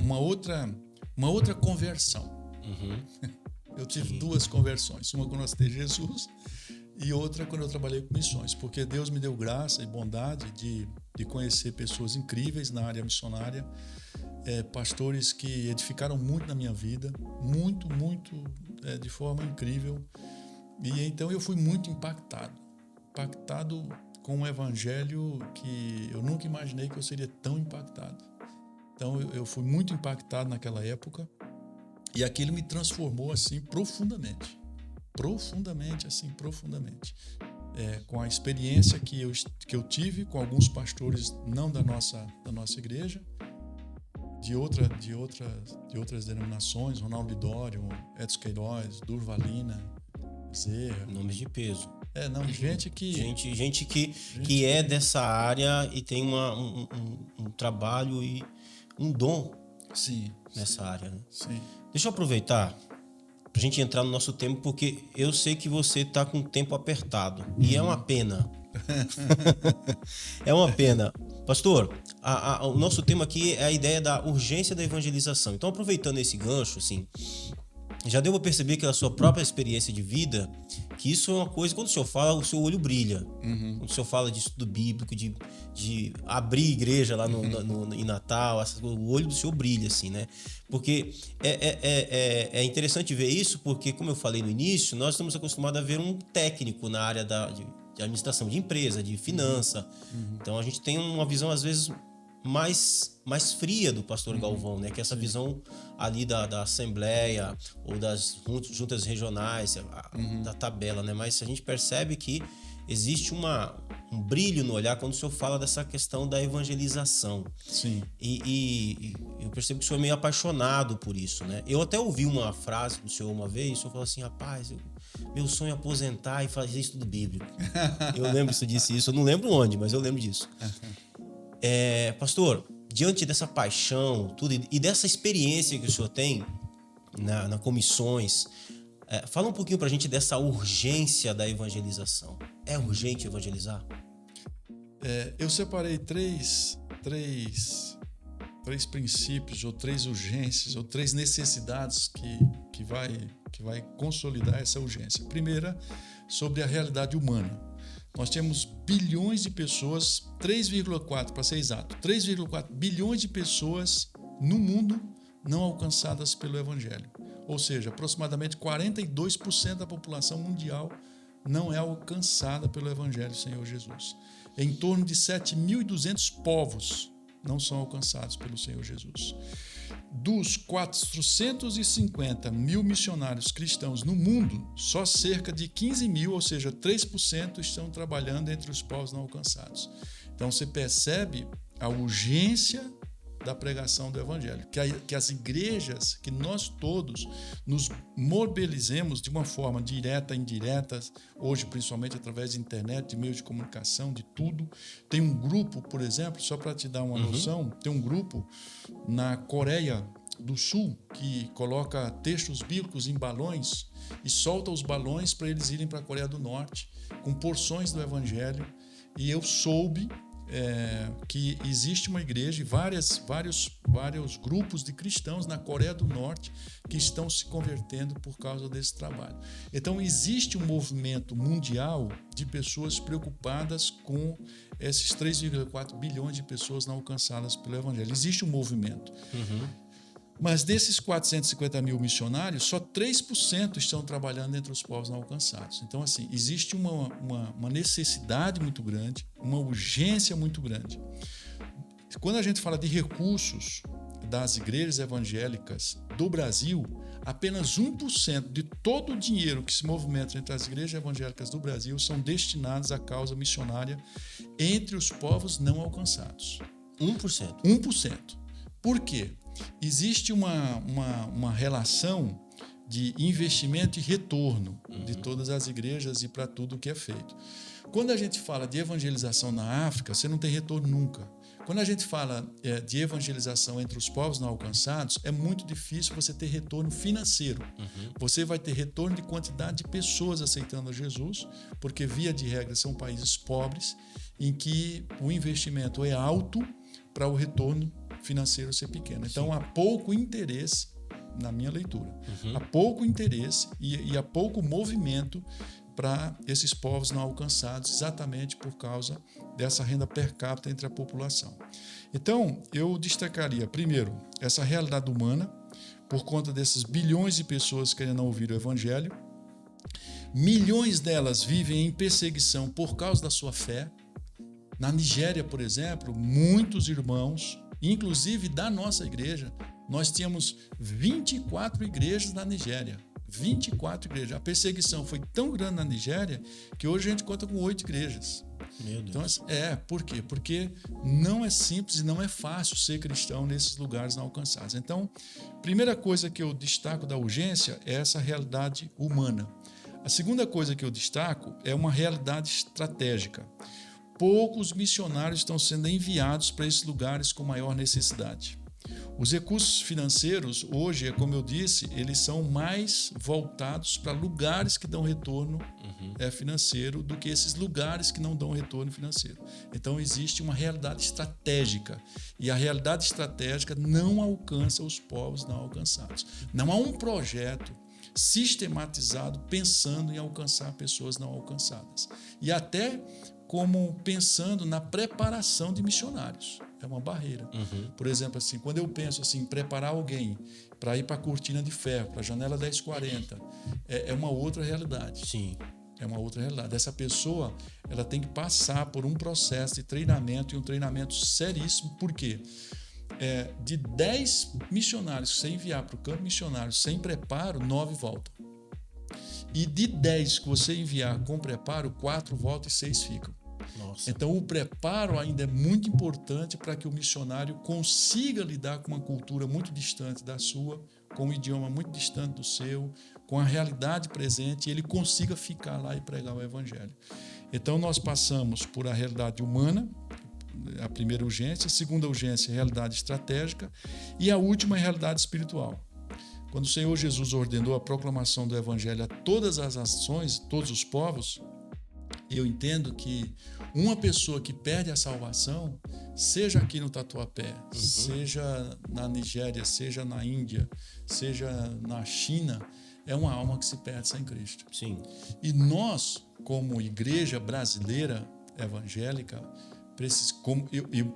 S1: uma outra conversão. Eu tive duas conversões. Uma quando eu aceitei Jesus e outra quando eu trabalhei com missões. Porque Deus me deu graça e bondade de conhecer pessoas incríveis na área missionária. Pastores que edificaram muito na minha vida. Muito, de forma incrível. E então eu fui muito impactado com um evangelho que eu nunca imaginei que eu seria tão impactado. Então eu fui muito impactado naquela época e aquilo me transformou assim profundamente, com a experiência que eu tive com alguns pastores não da nossa igreja, de outras denominações, Ronaldo Lidório, Edson Queiroz, Durvalina, Zerra.
S2: Nomes de peso.
S1: Gente
S2: que é dessa área e tem um trabalho e um dom nessa área, né?
S1: Sim.
S2: Deixa eu aproveitar pra gente entrar no nosso tempo, porque eu sei que você tá com o tempo apertado. E é uma pena. É uma pena. Pastor, o nosso tema aqui é a ideia da urgência da evangelização. Então, aproveitando esse gancho, assim, já deu para perceber que a sua própria experiência de vida, que isso é uma coisa, quando o senhor fala, o seu olho brilha. Quando o senhor fala de estudo bíblico, de abrir igreja lá em Natal, o olho do senhor brilha, assim, né? Porque é interessante ver isso, porque, como eu falei no início, nós estamos acostumados a ver um técnico na área de administração de empresa, de finança. Então, a gente tem uma visão, às vezes, mais fria do pastor Galvão, né? Que é essa visão ali da assembleia ou das juntas regionais, da tabela, né? Mas a gente percebe que existe um brilho no olhar quando o senhor fala dessa questão da evangelização.
S1: Sim.
S2: E eu percebo que o senhor é meio apaixonado por isso, né? Eu até ouvi uma frase do senhor uma vez, o senhor falou assim, rapaz, meu sonho é aposentar e fazer estudo bíblico. Eu lembro que o senhor disse isso, eu não lembro onde, mas eu lembro disso. Pastor, diante dessa paixão tudo, e dessa experiência que o senhor tem na comissões, fala um pouquinho pra gente dessa urgência da evangelização. É urgente evangelizar?
S1: Eu separei três princípios, ou três urgências, ou três necessidades que vai consolidar essa urgência. Primeira, sobre a realidade humana. Nós temos bilhões de pessoas, 3,4 para ser exato, 3,4 bilhões de pessoas no mundo não alcançadas pelo Evangelho. Ou seja, aproximadamente 42% da população mundial não é alcançada pelo Evangelho do Senhor Jesus. Em torno de 7.200 povos não são alcançados pelo Senhor Jesus. Dos 450 mil missionários cristãos no mundo, só cerca de 15 mil, ou seja, 3%, estão trabalhando entre os povos não alcançados. Então você percebe a urgência da pregação do Evangelho, que as igrejas, que nós todos nos mobilizemos de uma forma direta, indireta, hoje principalmente através de internet, de meios de comunicação, de tudo. Tem um grupo, por exemplo, só para te dar uma noção, tem um grupo na Coreia do Sul que coloca textos bíblicos em balões e solta os balões para eles irem para a Coreia do Norte com porções do Evangelho. E eu soube que existe uma igreja e vários grupos de cristãos na Coreia do Norte que estão se convertendo por causa desse trabalho. Então, existe um movimento mundial de pessoas preocupadas com esses 3,4 bilhões de pessoas não alcançadas pelo Evangelho. Existe um movimento. Mas desses 450 mil missionários, só 3% estão trabalhando entre os povos não alcançados. Então, assim, existe uma necessidade muito grande, uma urgência muito grande. Quando a gente fala de recursos das igrejas evangélicas do Brasil, apenas 1% de todo o dinheiro que se movimenta entre as igrejas evangélicas do Brasil são destinados à causa missionária entre os povos não alcançados.
S2: 1%?
S1: 1%. Por quê? Existe uma relação de investimento e retorno de todas as igrejas e para tudo que é feito. Quando a gente fala de evangelização na África, você não tem retorno nunca. Quando a gente fala de evangelização entre os povos não alcançados, é muito difícil você ter retorno financeiro. Você vai ter retorno de quantidade de pessoas aceitando a Jesus, porque, via de regra, são países pobres, em que o investimento é alto para o retorno financeiro ser pequeno. Então, há pouco interesse, na minha leitura, há pouco interesse e há pouco movimento para esses povos não alcançados, exatamente por causa dessa renda per capita entre a população. Então, eu destacaria, primeiro, essa realidade humana, por conta desses bilhões de pessoas que ainda não ouviram o Evangelho. Milhões delas vivem em perseguição por causa da sua fé. Na Nigéria, por exemplo, muitos irmãos, inclusive da nossa igreja, nós tínhamos 24 igrejas na Nigéria. 24 igrejas. A perseguição foi tão grande na Nigéria que hoje a gente conta com 8 igrejas.
S2: Meu Deus.
S1: Então, por quê? Porque não é simples e não é fácil ser cristão nesses lugares não alcançados. Então, primeira coisa que eu destaco da urgência é essa realidade humana. A segunda coisa que eu destaco é uma realidade estratégica. Poucos missionários estão sendo enviados para esses lugares com maior necessidade. Os recursos financeiros, hoje, como eu disse, eles são mais voltados para lugares que dão retorno financeiro do que esses lugares que não dão retorno financeiro. Então, existe uma realidade estratégica. E a realidade estratégica não alcança os povos não alcançados. Não há um projeto sistematizado pensando em alcançar pessoas não alcançadas. E até como pensando na preparação de missionários. É uma barreira. Por exemplo, assim, quando eu penso assim, preparar alguém para ir para a Cortina de Ferro, para a Janela 1040, é uma outra realidade.
S2: Sim.
S1: É uma outra realidade. Essa pessoa, ela tem que passar por um processo de treinamento, e um treinamento seríssimo. Por quê? De 10 missionários que você enviar para o campo missionário sem preparo, 9 voltam. E de 10 que você enviar com preparo, 4 voltam e 6 ficam.
S2: Nossa.
S1: Então, o preparo ainda é muito importante para que o missionário consiga lidar com uma cultura muito distante da sua, com um idioma muito distante do seu, com a realidade presente, e ele consiga ficar lá e pregar o Evangelho. Então, nós passamos por a realidade humana, a primeira urgência, a segunda urgência, a realidade estratégica, e a última, a realidade espiritual. Quando o Senhor Jesus ordenou a proclamação do Evangelho a todas as nações, todos os povos, eu entendo que uma pessoa que perde a salvação, seja aqui no Tatuapé, seja na Nigéria, seja na Índia, seja na China, é uma alma que se perde sem Cristo.
S2: Sim.
S1: E nós, como igreja brasileira evangélica, como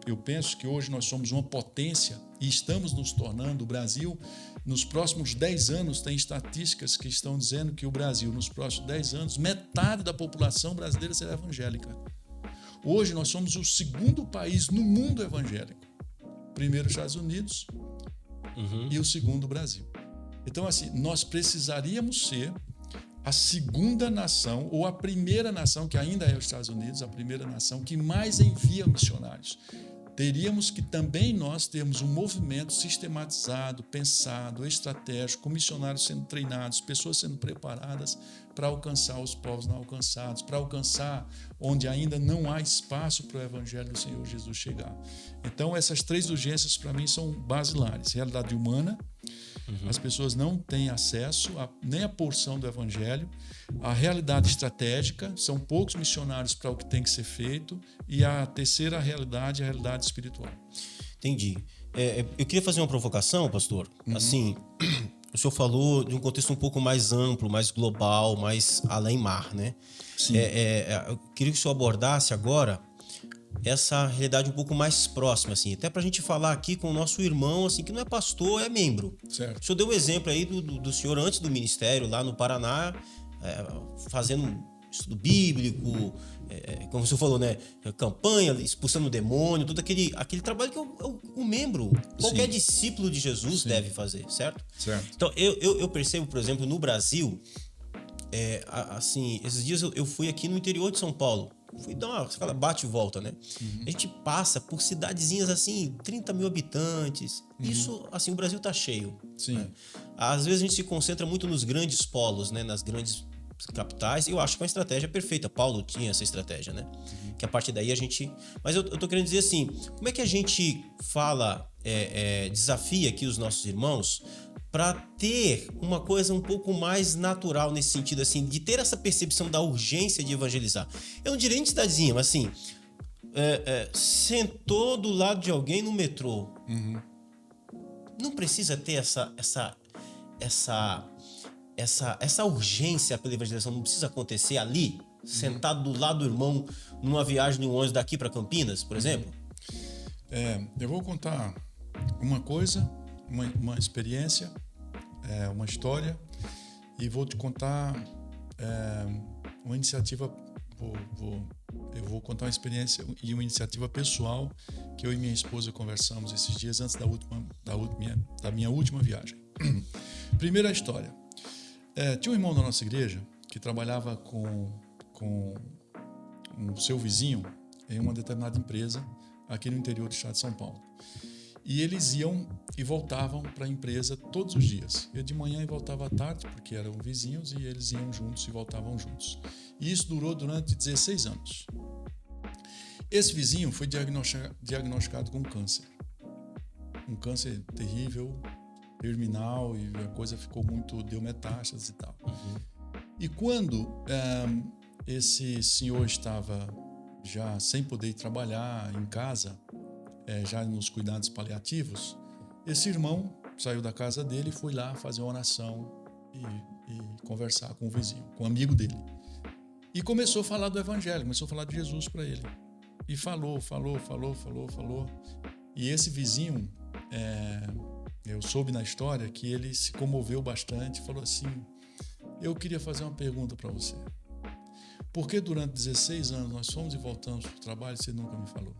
S1: eu penso que hoje nós somos uma potência e estamos nos tornando, o Brasil, nos próximos 10 anos, tem estatísticas que estão dizendo que o Brasil, nos próximos 10 anos, metade da população brasileira será evangélica. Hoje nós somos o segundo país no mundo evangélico. Primeiro os Estados Unidos e o segundo o Brasil. Então, assim, nós precisaríamos ser a segunda nação, ou a primeira nação, que ainda é os Estados Unidos, a primeira nação que mais envia missionários. Teríamos que também nós termos um movimento sistematizado, pensado, estratégico, com missionários sendo treinados, pessoas sendo preparadas para alcançar os povos não alcançados, para alcançar onde ainda não há espaço para o Evangelho do Senhor Jesus chegar. Então, essas 3 urgências, para mim, são basilares. Realidade humana, as pessoas não têm acesso nem a porção do Evangelho. A realidade estratégica, são poucos missionários para o que tem que ser feito. E a terceira realidade é a realidade espiritual.
S2: Entendi. Eu queria fazer uma provocação, pastor. Assim, o senhor falou de um contexto um pouco mais amplo, mais global, mais além-mar, né?
S1: Sim.
S2: Eu queria que o senhor abordasse agora essa realidade um pouco mais próxima, assim, até para a gente falar aqui com o nosso irmão, assim, que não é pastor, é membro.
S1: Certo.
S2: O senhor deu um exemplo aí do senhor antes do ministério, lá no Paraná, fazendo estudo bíblico, como o senhor falou, né, campanha, expulsando o demônio, todo aquele trabalho que o membro, qualquer discípulo de Jesus deve fazer, certo?
S1: Certo.
S2: Então, eu percebo, por exemplo, no Brasil, assim, esses dias eu fui aqui no interior de São Paulo, fui dar uma bate e volta, né? A gente passa por cidadezinhas assim, 30 mil habitantes. Isso, assim, o Brasil tá cheio.
S1: Sim.
S2: Né? Às vezes a gente se concentra muito nos grandes polos, né? Nas grandes capitais. E eu acho que é uma estratégia perfeita. Paulo tinha essa estratégia, né? Que a partir daí a gente... Mas eu tô querendo dizer assim, como é que a gente fala, desafia aqui os nossos irmãos para ter uma coisa um pouco mais natural nesse sentido, assim, de ter essa percepção da urgência de evangelizar. Eu não direi em cidadezinha, mas assim, sentou do lado de alguém no metrô. Não precisa ter essa urgência pela evangelização, não precisa acontecer ali, sentado do lado do irmão, numa viagem de um ônibus daqui para Campinas, por exemplo?
S1: Eu vou contar uma coisa, uma experiência, uma história, e vou te contar uma iniciativa. Eu vou contar uma experiência e uma iniciativa pessoal que eu e minha esposa conversamos esses dias antes da minha última viagem. Primeira história. Tinha um irmão da nossa igreja que trabalhava com o seu vizinho em uma determinada empresa aqui no interior do estado de São Paulo. E eles iam e voltavam para a empresa todos os dias. Ia de manhã e voltava à tarde, porque eram vizinhos, e eles iam juntos e voltavam juntos. E isso durou durante 16 anos. Esse vizinho foi diagnosticado com câncer. Um câncer terrível, terminal, e a coisa ficou deu metástases e tal. E quando esse senhor estava já sem poder trabalhar em casa, já nos cuidados paliativos, esse irmão saiu da casa dele e foi lá fazer uma oração e conversar com o vizinho, com o amigo dele. E começou a falar do evangelho, começou a falar de Jesus para ele. E falou. E esse vizinho, eu soube na história que ele se comoveu bastante e falou assim: eu queria fazer uma pergunta para você. Por que durante 16 anos nós fomos e voltamos para o trabalho e você nunca me falou?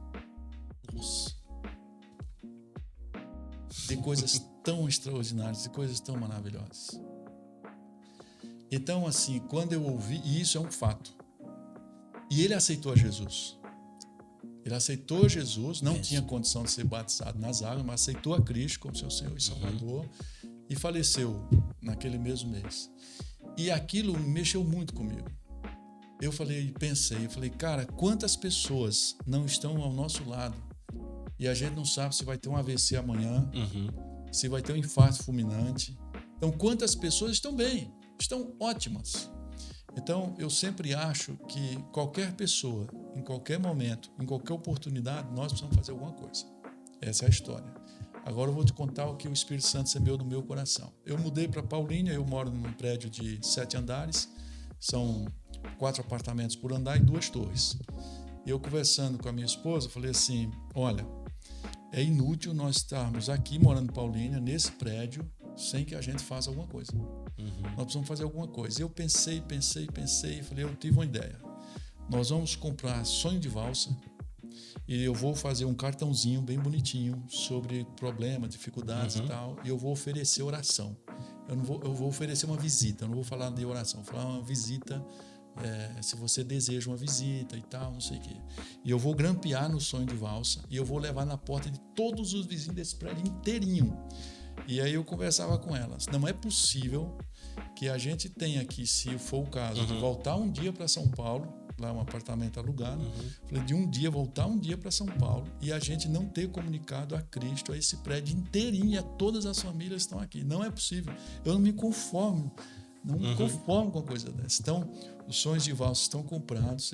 S1: Nossa. De coisas tão extraordinárias, de coisas tão maravilhosas. Então, assim, quando eu ouvi, e isso é um fato, e ele aceitou a Jesus. Ele aceitou Jesus, não tinha condição de ser batizado nas águas, mas aceitou a Cristo como seu Senhor e Salvador, e faleceu naquele mesmo mês. E aquilo mexeu muito comigo. Eu pensei, cara, quantas pessoas não estão ao nosso lado e a gente não sabe se vai ter um AVC amanhã, se vai ter um infarto fulminante. Então, quantas pessoas estão bem, estão ótimas. Então, eu sempre acho que qualquer pessoa, em qualquer momento, em qualquer oportunidade, nós precisamos fazer alguma coisa. Essa é a história. Agora eu vou te contar o que o Espírito Santo semeou no meu coração. Eu mudei para Paulínia, eu moro num prédio de 7 andares, são 4 apartamentos por andar e 2 torres. E eu conversando com a minha esposa, falei assim, olha, é inútil nós estarmos aqui morando em Paulínia, nesse prédio, sem que a gente faça alguma coisa. Nós precisamos fazer alguma coisa. E eu pensei, e falei, eu tive uma ideia. Nós vamos comprar sonho de valsa e eu vou fazer um cartãozinho bem bonitinho sobre problemas, dificuldades e tal, e eu vou oferecer oração. Eu vou oferecer uma visita, eu não vou falar de oração, vou falar uma visita, se você deseja uma visita e tal, não sei o quê. E eu vou grampear no sonho de valsa e eu vou levar na porta de todos os vizinhos desse prédio inteirinho. E aí eu conversava com elas. Não é possível que a gente tenha aqui, se for o caso, de voltar um dia para São Paulo, lá um apartamento alugado, falei, de um dia, voltar um dia para São Paulo e a gente não ter comunicado a Cristo, a esse prédio inteirinho e a todas as famílias que estão aqui. Não é possível. Eu não me conformo. Não me conformo com uma coisa dessa. Então, os sonhos de valsa estão comprados.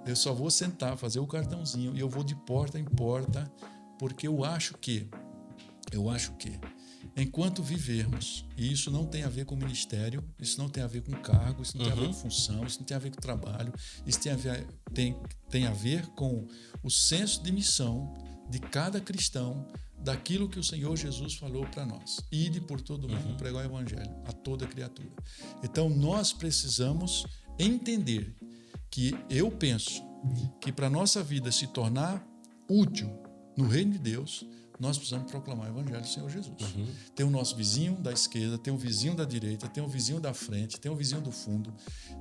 S1: Eu só vou sentar, fazer o cartãozinho e eu vou de porta em porta, porque eu acho que enquanto vivermos, e isso não tem a ver com ministério, isso não tem a ver com cargo, isso não tem a ver com função, isso não tem a ver com trabalho, isso tem a ver com o senso de missão de cada cristão, daquilo que o Senhor Jesus falou para nós. Ide por todo mundo, pregar o evangelho a toda criatura. Então, nós precisamos entender que eu penso que para a nossa vida se tornar útil no reino de Deus, nós precisamos proclamar o evangelho do Senhor Jesus. Tem o nosso vizinho da esquerda, tem o vizinho da direita, tem o vizinho da frente, tem o vizinho do fundo,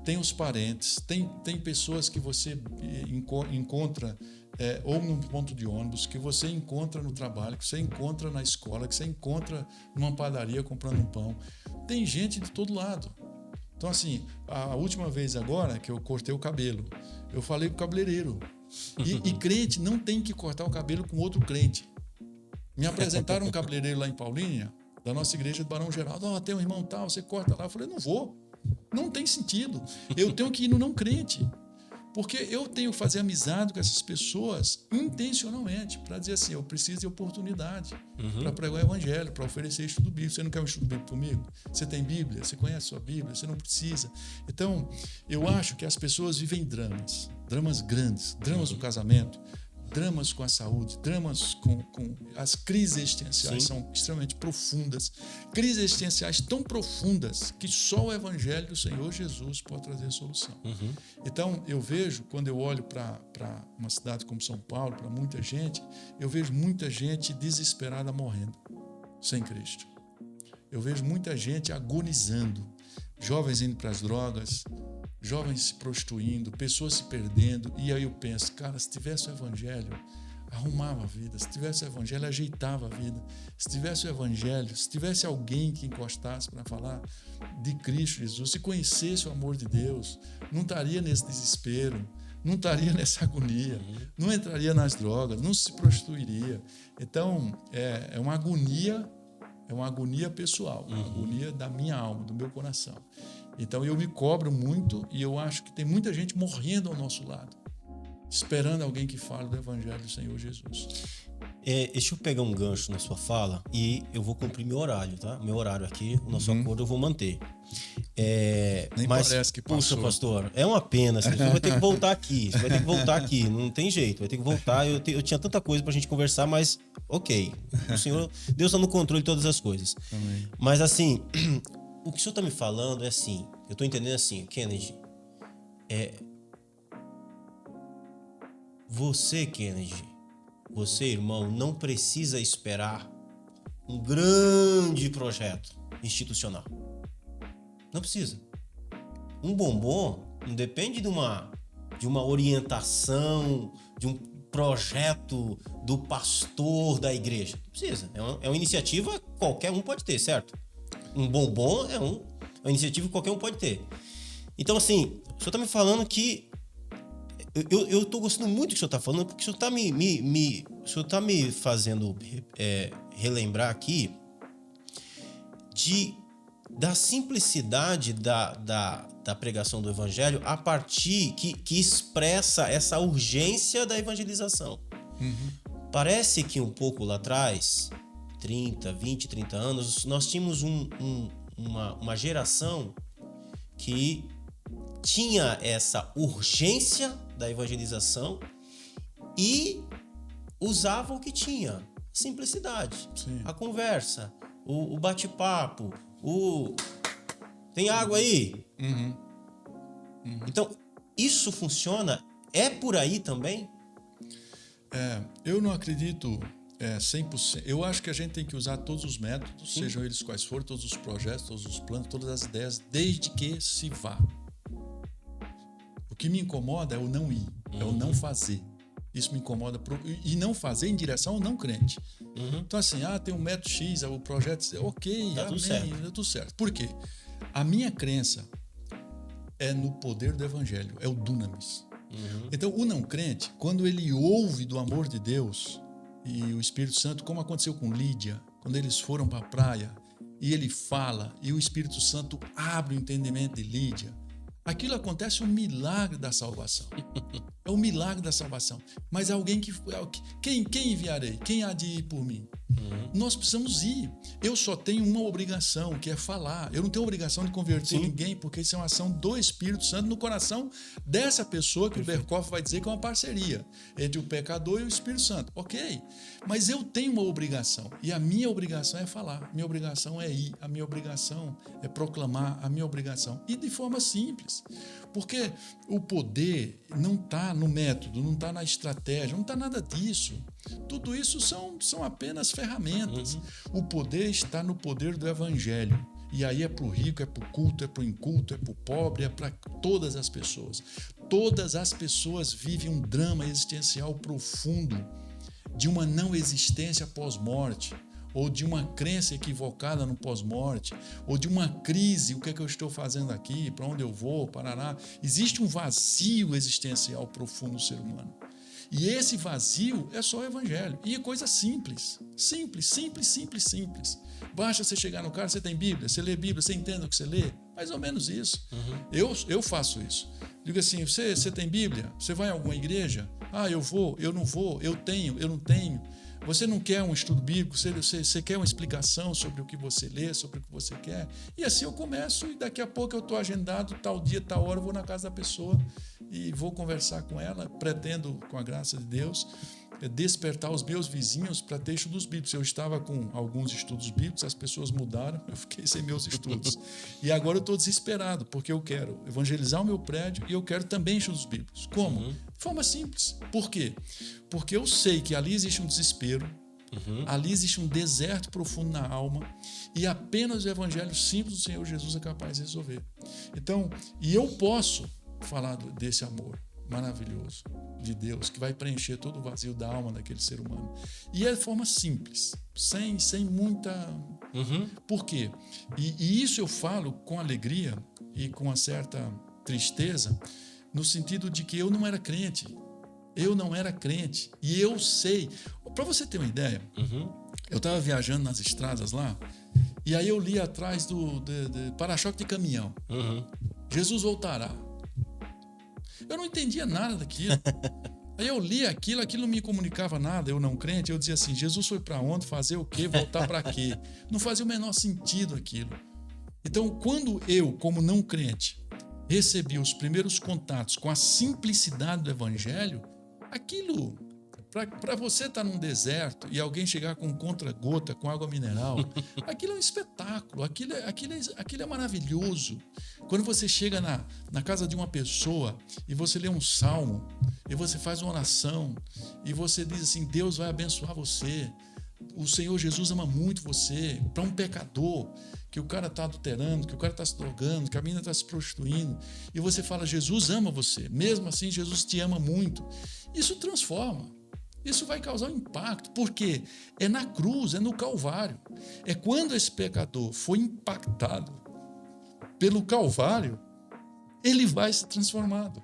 S1: tem os parentes, tem pessoas que você encontra ou num ponto de ônibus, que você encontra no trabalho, que você encontra na escola, que você encontra numa padaria comprando um pão. Tem gente de todo lado. Então, assim, a última vez agora que eu cortei o cabelo, eu falei com o cabeleireiro. E crente não tem que cortar o cabelo com outro crente. Me apresentaram um cabeleireiro lá em Paulínia, da nossa igreja do Barão Geraldo. Tem um irmão tal, você corta lá. Eu falei, não vou. Não tem sentido. Eu tenho que ir no não crente. Porque eu tenho que fazer amizade com essas pessoas intencionalmente, para dizer assim, eu preciso de oportunidade para pregar o evangelho, para oferecer estudo bíblico. Você não quer um estudo bíblico comigo? Você tem Bíblia? Você conhece a sua Bíblia? Você não precisa. Então, eu acho que as pessoas vivem dramas grandes, dramas do casamento, dramas com a saúde, dramas com as crises existenciais. Sim. São extremamente profundas. Crises existenciais tão profundas que só o evangelho do Senhor Jesus pode trazer solução. Então, eu vejo, quando eu olho para uma cidade como São Paulo, para muita gente, eu vejo muita gente desesperada morrendo sem Cristo. Eu vejo muita gente agonizando, jovens indo para as drogas, jovens se prostituindo, pessoas se perdendo. E aí eu penso, cara, se tivesse o evangelho, arrumava a vida. Se tivesse o evangelho, ajeitava a vida. Se tivesse o evangelho, se tivesse alguém que encostasse para falar de Cristo Jesus, se conhecesse o amor de Deus, não estaria nesse desespero, não estaria nessa agonia, não entraria nas drogas, não se prostituiria. Então, é uma agonia pessoal, uma agonia da minha alma, do meu coração. Então eu me cobro muito e eu acho que tem muita gente morrendo ao nosso lado, esperando alguém que fale do evangelho do Senhor Jesus.
S2: Deixa eu pegar um gancho na sua fala e eu vou cumprir meu horário, tá? Meu horário aqui, o nosso acordo eu vou manter.
S1: Nem
S2: mas,
S1: parece que passou.
S2: Puxa, pastor, é uma pena. Assim, você vai ter que voltar aqui. Não tem jeito, vai ter que voltar. Eu tinha tanta coisa pra gente conversar, mas ok. O Senhor, Deus está no controle de todas as coisas.
S1: Amém.
S2: Mas assim, o que o senhor tá me falando é assim, eu tô entendendo assim, Kennedy, você, irmão, não precisa esperar um grande projeto institucional. Não precisa. Um bombom não depende de uma orientação, de um projeto do pastor da igreja. Não precisa. É uma iniciativa que qualquer um pode ter, certo? Um bombom é uma iniciativa que qualquer um pode ter. Então, assim, o senhor está me falando que eu estou gostando muito do que o senhor está falando, porque o senhor está me fazendo relembrar aqui da simplicidade da pregação do evangelho a partir que expressa essa urgência da evangelização. Parece que um pouco lá atrás, 20, 30 anos, nós tínhamos uma geração que tinha essa urgência da evangelização e usava o que tinha. Simplicidade,
S1: Sim.
S2: a conversa, o bate-papo, tem água aí? Então, isso funciona? É por aí também?
S1: Eu não acredito 100%. Eu acho que a gente tem que usar todos os métodos, sejam eles quais forem, todos os projetos, todos os planos, todas as ideias, desde que se vá. O que me incomoda é o não ir, é o não fazer. Isso me incomoda. E não fazer em direção ao não crente. Então, assim, tem um método X, o projeto, ok,
S2: Tá tudo certo.
S1: tá tudo certo. Por quê? A minha crença é no poder do evangelho, é o dunamis. Então, o não crente, quando ele ouve do amor de Deus e o Espírito Santo, como aconteceu com Lídia, quando eles foram para a praia e ele fala e o Espírito Santo abre o entendimento de Lídia, aquilo acontece um milagre da salvação. É o milagre da salvação. Mas alguém que... Quem enviarei? Quem há de ir por mim? Nós precisamos ir. Eu só tenho uma obrigação, que é falar. Eu não tenho obrigação de converter ninguém, porque isso é uma ação do Espírito Santo no coração dessa pessoa, que o Berkoff vai dizer que é uma parceria entre o pecador e o Espírito Santo. Ok, mas eu tenho uma obrigação, e a minha obrigação é falar, minha obrigação é ir, a minha obrigação é proclamar, a minha obrigação, e de forma simples, porque o poder não está no método, não está na estratégia, não está nada disso. Tudo isso são apenas ferramentas. O poder está no poder do evangelho. E aí é para o rico, é para o culto, é para o inculto, é para o pobre, é para todas as pessoas. Todas as pessoas vivem um drama existencial profundo de uma não existência pós-morte, ou de uma crença equivocada no pós-morte, ou de uma crise, o que é que eu estou fazendo aqui, para onde eu vou, parará. Existe um vazio existencial profundo no ser humano. E esse vazio é só o evangelho. E é coisa simples. Simples, simples, simples, simples. Basta você chegar no carro, você tem Bíblia, você lê Bíblia, você entende o que você lê. Mais ou menos isso. Eu faço isso. Digo assim, você tem Bíblia? Você vai a alguma igreja? Eu vou, eu não vou, eu tenho, eu não tenho. Você não quer um estudo bíblico, você quer uma explicação sobre o que você lê, sobre o que você quer. E assim eu começo, e daqui a pouco eu estou agendado, tal dia, tal hora, eu vou na casa da pessoa e vou conversar com ela. Pretendo, com a graça de Deus, despertar os meus vizinhos para ter estudos bíblicos. Eu estava com alguns estudos bíblicos, as pessoas mudaram, eu fiquei sem meus estudos. E agora eu estou desesperado, porque eu quero evangelizar o meu prédio e eu quero também estudos bíblicos. Como? De forma simples. Por quê? Porque eu sei que ali existe um desespero, ali existe um deserto profundo na alma, e apenas o evangelho simples do Senhor Jesus é capaz de resolver. Então, e eu posso falar desse amor maravilhoso de Deus, que vai preencher todo o vazio da alma daquele ser humano. E é de forma simples, sem muita... Por quê? E isso eu falo com alegria e com uma certa tristeza, no sentido de que eu não era crente. Eu não era crente. E eu sei... Para você ter uma ideia, eu estava viajando nas estradas lá, e aí eu li atrás do para-choque de caminhão. Jesus voltará. Eu não entendia nada daquilo. Aí eu li aquilo não me comunicava nada, eu não crente. Eu dizia assim, Jesus foi para onde? Fazer o quê? Voltar para quê? Não fazia o menor sentido aquilo. Então, quando eu, como não crente, recebi os primeiros contatos com a simplicidade do evangelho, aquilo, para você estar num deserto e alguém chegar com contra-gota, com água mineral, aquilo é um espetáculo, aquilo é maravilhoso. Quando você chega na casa de uma pessoa e você lê um salmo, e você faz uma oração, e você diz assim, Deus vai abençoar você, o Senhor Jesus ama muito você, para um pecador, que o cara está adulterando, que o cara está se drogando, que a menina está se prostituindo, e você fala, Jesus ama você, mesmo assim Jesus te ama muito. Isso transforma, isso vai causar um impacto, porque é na cruz, é no Calvário, é quando esse pecador foi impactado pelo Calvário, ele vai ser transformado,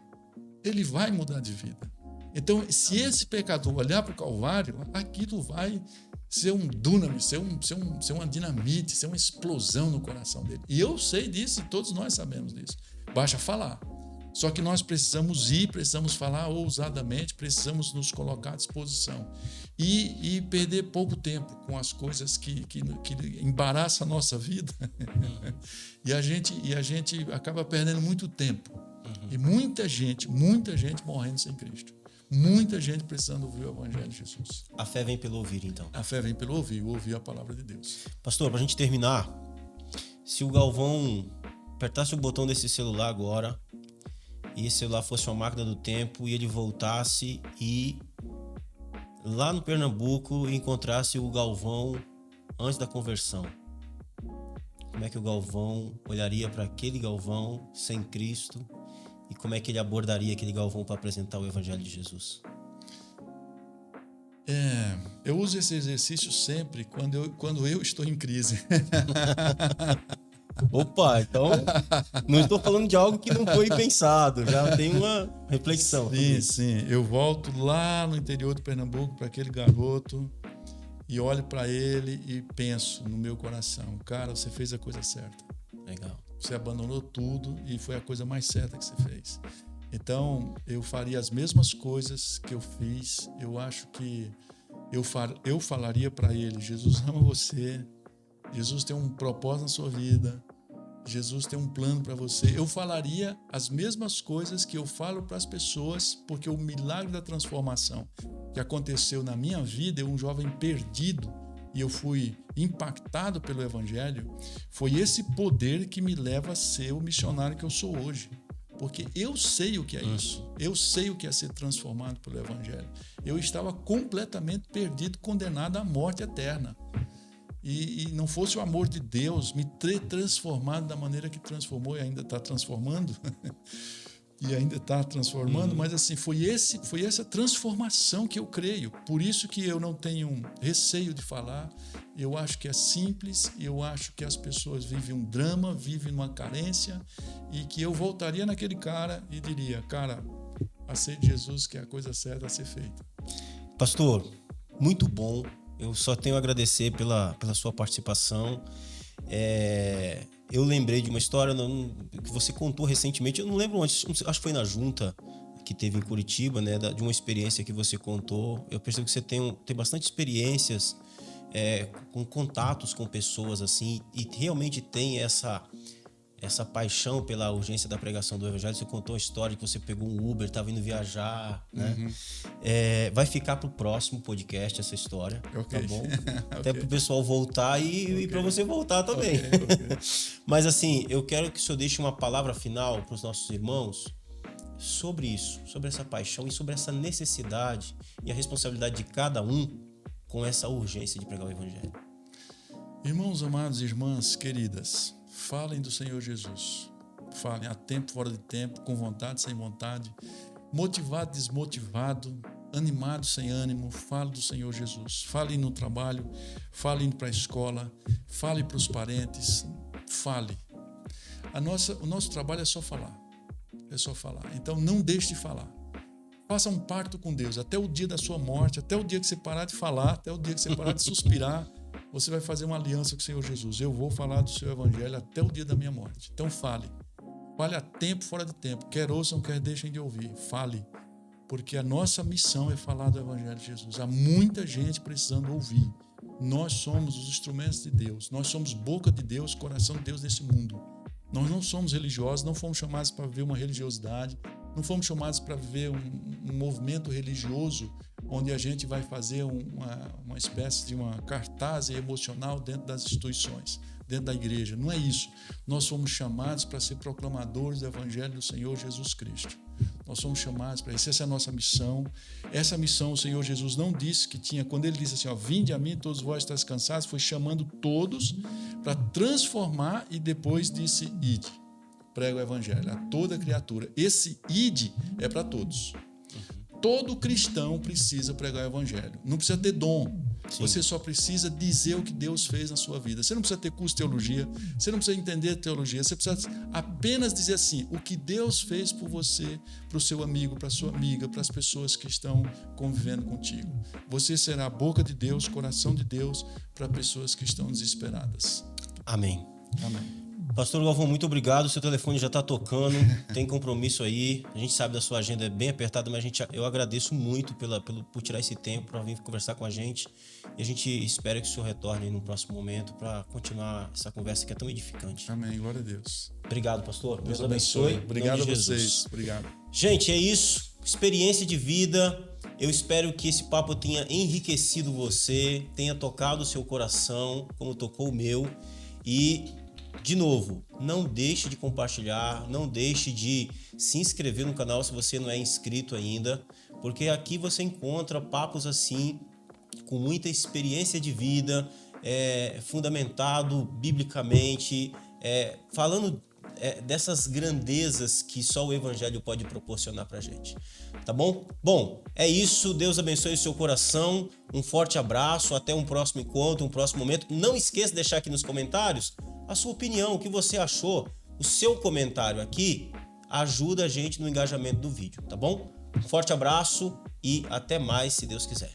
S1: ele vai mudar de vida. Então, se esse pecador olhar para o Calvário, aquilo vai ser um dunamis, ser uma dinamite, ser uma explosão no coração dele. E eu sei disso, e todos nós sabemos disso. Basta falar. Só que nós precisamos ir, precisamos falar ousadamente, precisamos nos colocar à disposição. E perder pouco tempo com as coisas que embaraçam a nossa vida. E a gente acaba perdendo muito tempo E muita gente morrendo sem Cristo. Muita gente precisando ouvir o Evangelho de Jesus.
S2: A fé vem pelo ouvir, então.
S1: A fé vem pelo ouvir a palavra de Deus.
S2: Pastor, pra gente terminar, se o Galvão apertasse o botão desse celular agora e esse celular fosse uma máquina do tempo e ele voltasse e lá no Pernambuco encontrasse o Galvão antes da conversão, como é que o Galvão olharia para aquele Galvão sem Cristo e como é que ele abordaria aquele Galvão para apresentar o Evangelho de Jesus?
S1: Eu uso esse exercício sempre quando eu estou em crise.
S2: Opa, então não estou falando de algo que não foi pensado, já tem uma reflexão.
S1: Sim. Eu volto lá no interior do Pernambuco para aquele garoto e olho para ele e penso no meu coração: cara, você fez a coisa certa.
S2: Legal.
S1: Você abandonou tudo e foi a coisa mais certa que você fez. Então, eu faria as mesmas coisas que eu fiz. Eu acho que eu falaria para ele: Jesus ama você. Jesus tem um propósito na sua vida. Jesus tem um plano para você. Eu falaria as mesmas coisas que eu falo para as pessoas, porque o milagre da transformação que aconteceu na minha vida, eu um jovem perdido, e eu fui impactado pelo Evangelho, foi esse poder que me leva a ser o missionário que eu sou hoje. Porque eu sei o que é isso. Eu sei o que é ser transformado pelo Evangelho. Eu estava completamente perdido, condenado à morte eterna. E não fosse o amor de Deus me ter transformado da maneira que transformou e ainda está transformando, mas assim, foi essa transformação que eu creio. Por isso que eu não tenho receio de falar. Eu acho que é simples, eu acho que as pessoas vivem um drama, vivem uma carência, e que eu voltaria naquele cara e diria: cara, aceite Jesus, que é a coisa certa a ser feita.
S2: Pastor, muito bom. Eu só tenho a agradecer pela sua participação. Eu lembrei de uma história que você contou recentemente, eu não lembro onde, acho que foi na junta que teve em Curitiba, né, de uma experiência que você contou. Eu percebo que você tem bastante experiências com contatos com pessoas assim, e realmente tem essa paixão pela urgência da pregação do Evangelho. Você contou a história que você pegou um Uber, estava indo viajar, né? Vai ficar para o próximo podcast essa história,
S1: okay.
S2: Tá bom? Até para o pessoal voltar e para você voltar também.
S1: Okay.
S2: Mas assim, eu quero que o senhor deixe uma palavra final para os nossos irmãos sobre isso, sobre essa paixão e sobre essa necessidade e a responsabilidade de cada um com essa urgência de pregar o Evangelho.
S1: Irmãos amados e irmãs queridas, falem do Senhor Jesus. Falem a tempo, fora de tempo, com vontade, sem vontade, motivado, desmotivado, animado, sem ânimo. Fale do Senhor Jesus. Falem no trabalho, falem para a escola, fale para os parentes, fale. O nosso trabalho é só falar. É só falar. Então não deixe de falar. Faça um pacto com Deus até o dia da sua morte, até o dia que você parar de falar, até o dia que você parar de suspirar. Você vai fazer uma aliança com o Senhor Jesus. Eu vou falar do seu Evangelho até o dia da minha morte. Então fale. Fale a tempo, fora de tempo. Quer ouçam, quer deixem de ouvir. Fale. Porque a nossa missão é falar do Evangelho de Jesus. Há muita gente precisando ouvir. Nós somos os instrumentos de Deus. Nós somos boca de Deus, coração de Deus nesse mundo. Nós não somos religiosos, não fomos chamados para viver uma religiosidade. Não fomos chamados para viver um movimento religioso onde a gente vai fazer uma espécie de uma cartaz emocional dentro das instituições, dentro da igreja. Não é isso. Nós somos chamados para ser proclamadores do Evangelho do Senhor Jesus Cristo. Nós somos chamados para isso. Essa é a nossa missão. Essa missão o Senhor Jesus não disse que tinha, quando ele disse assim, vinde a mim todos vós estáis cansados, foi chamando todos para transformar e depois disse, ide. Prega o Evangelho a toda criatura. Esse ide é para todos. Todo cristão precisa pregar o Evangelho. Não precisa ter dom. Sim. Você só precisa dizer o que Deus fez na sua vida. Você não precisa ter curso de teologia. Você não precisa entender teologia. Você precisa apenas dizer assim, o que Deus fez por você, para o seu amigo, para a sua amiga, para as pessoas que estão convivendo contigo. Você será a boca de Deus, coração de Deus, para pessoas que estão desesperadas.
S2: Amém.
S1: Amém.
S2: Pastor Galvão, muito obrigado. Seu telefone já está tocando, tem compromisso aí. A gente sabe da sua agenda é bem apertada, mas eu agradeço muito por tirar esse tempo para vir conversar com a gente. E a gente espera que o senhor retorne no próximo momento para continuar essa conversa que é tão edificante.
S1: Amém. Glória a Deus.
S2: Obrigado, pastor.
S1: Deus abençoe. Obrigado a vocês.
S2: Jesus.
S1: Obrigado.
S2: Gente, é isso. Experiência de vida. Eu espero que esse papo tenha enriquecido você, tenha tocado o seu coração, como tocou o meu. E, de novo, não deixe de compartilhar, não deixe de se inscrever no canal se você não é inscrito ainda, porque aqui você encontra papos assim, com muita experiência de vida, fundamentado biblicamente, falando dessas grandezas que só o Evangelho pode proporcionar pra gente, tá bom? Bom, é isso, Deus abençoe o seu coração, um forte abraço, até um próximo encontro, um próximo momento. Não esqueça de deixar aqui nos comentários a sua opinião, o que você achou. O seu comentário aqui ajuda a gente no engajamento do vídeo, tá bom? Um forte abraço e até mais, se Deus quiser.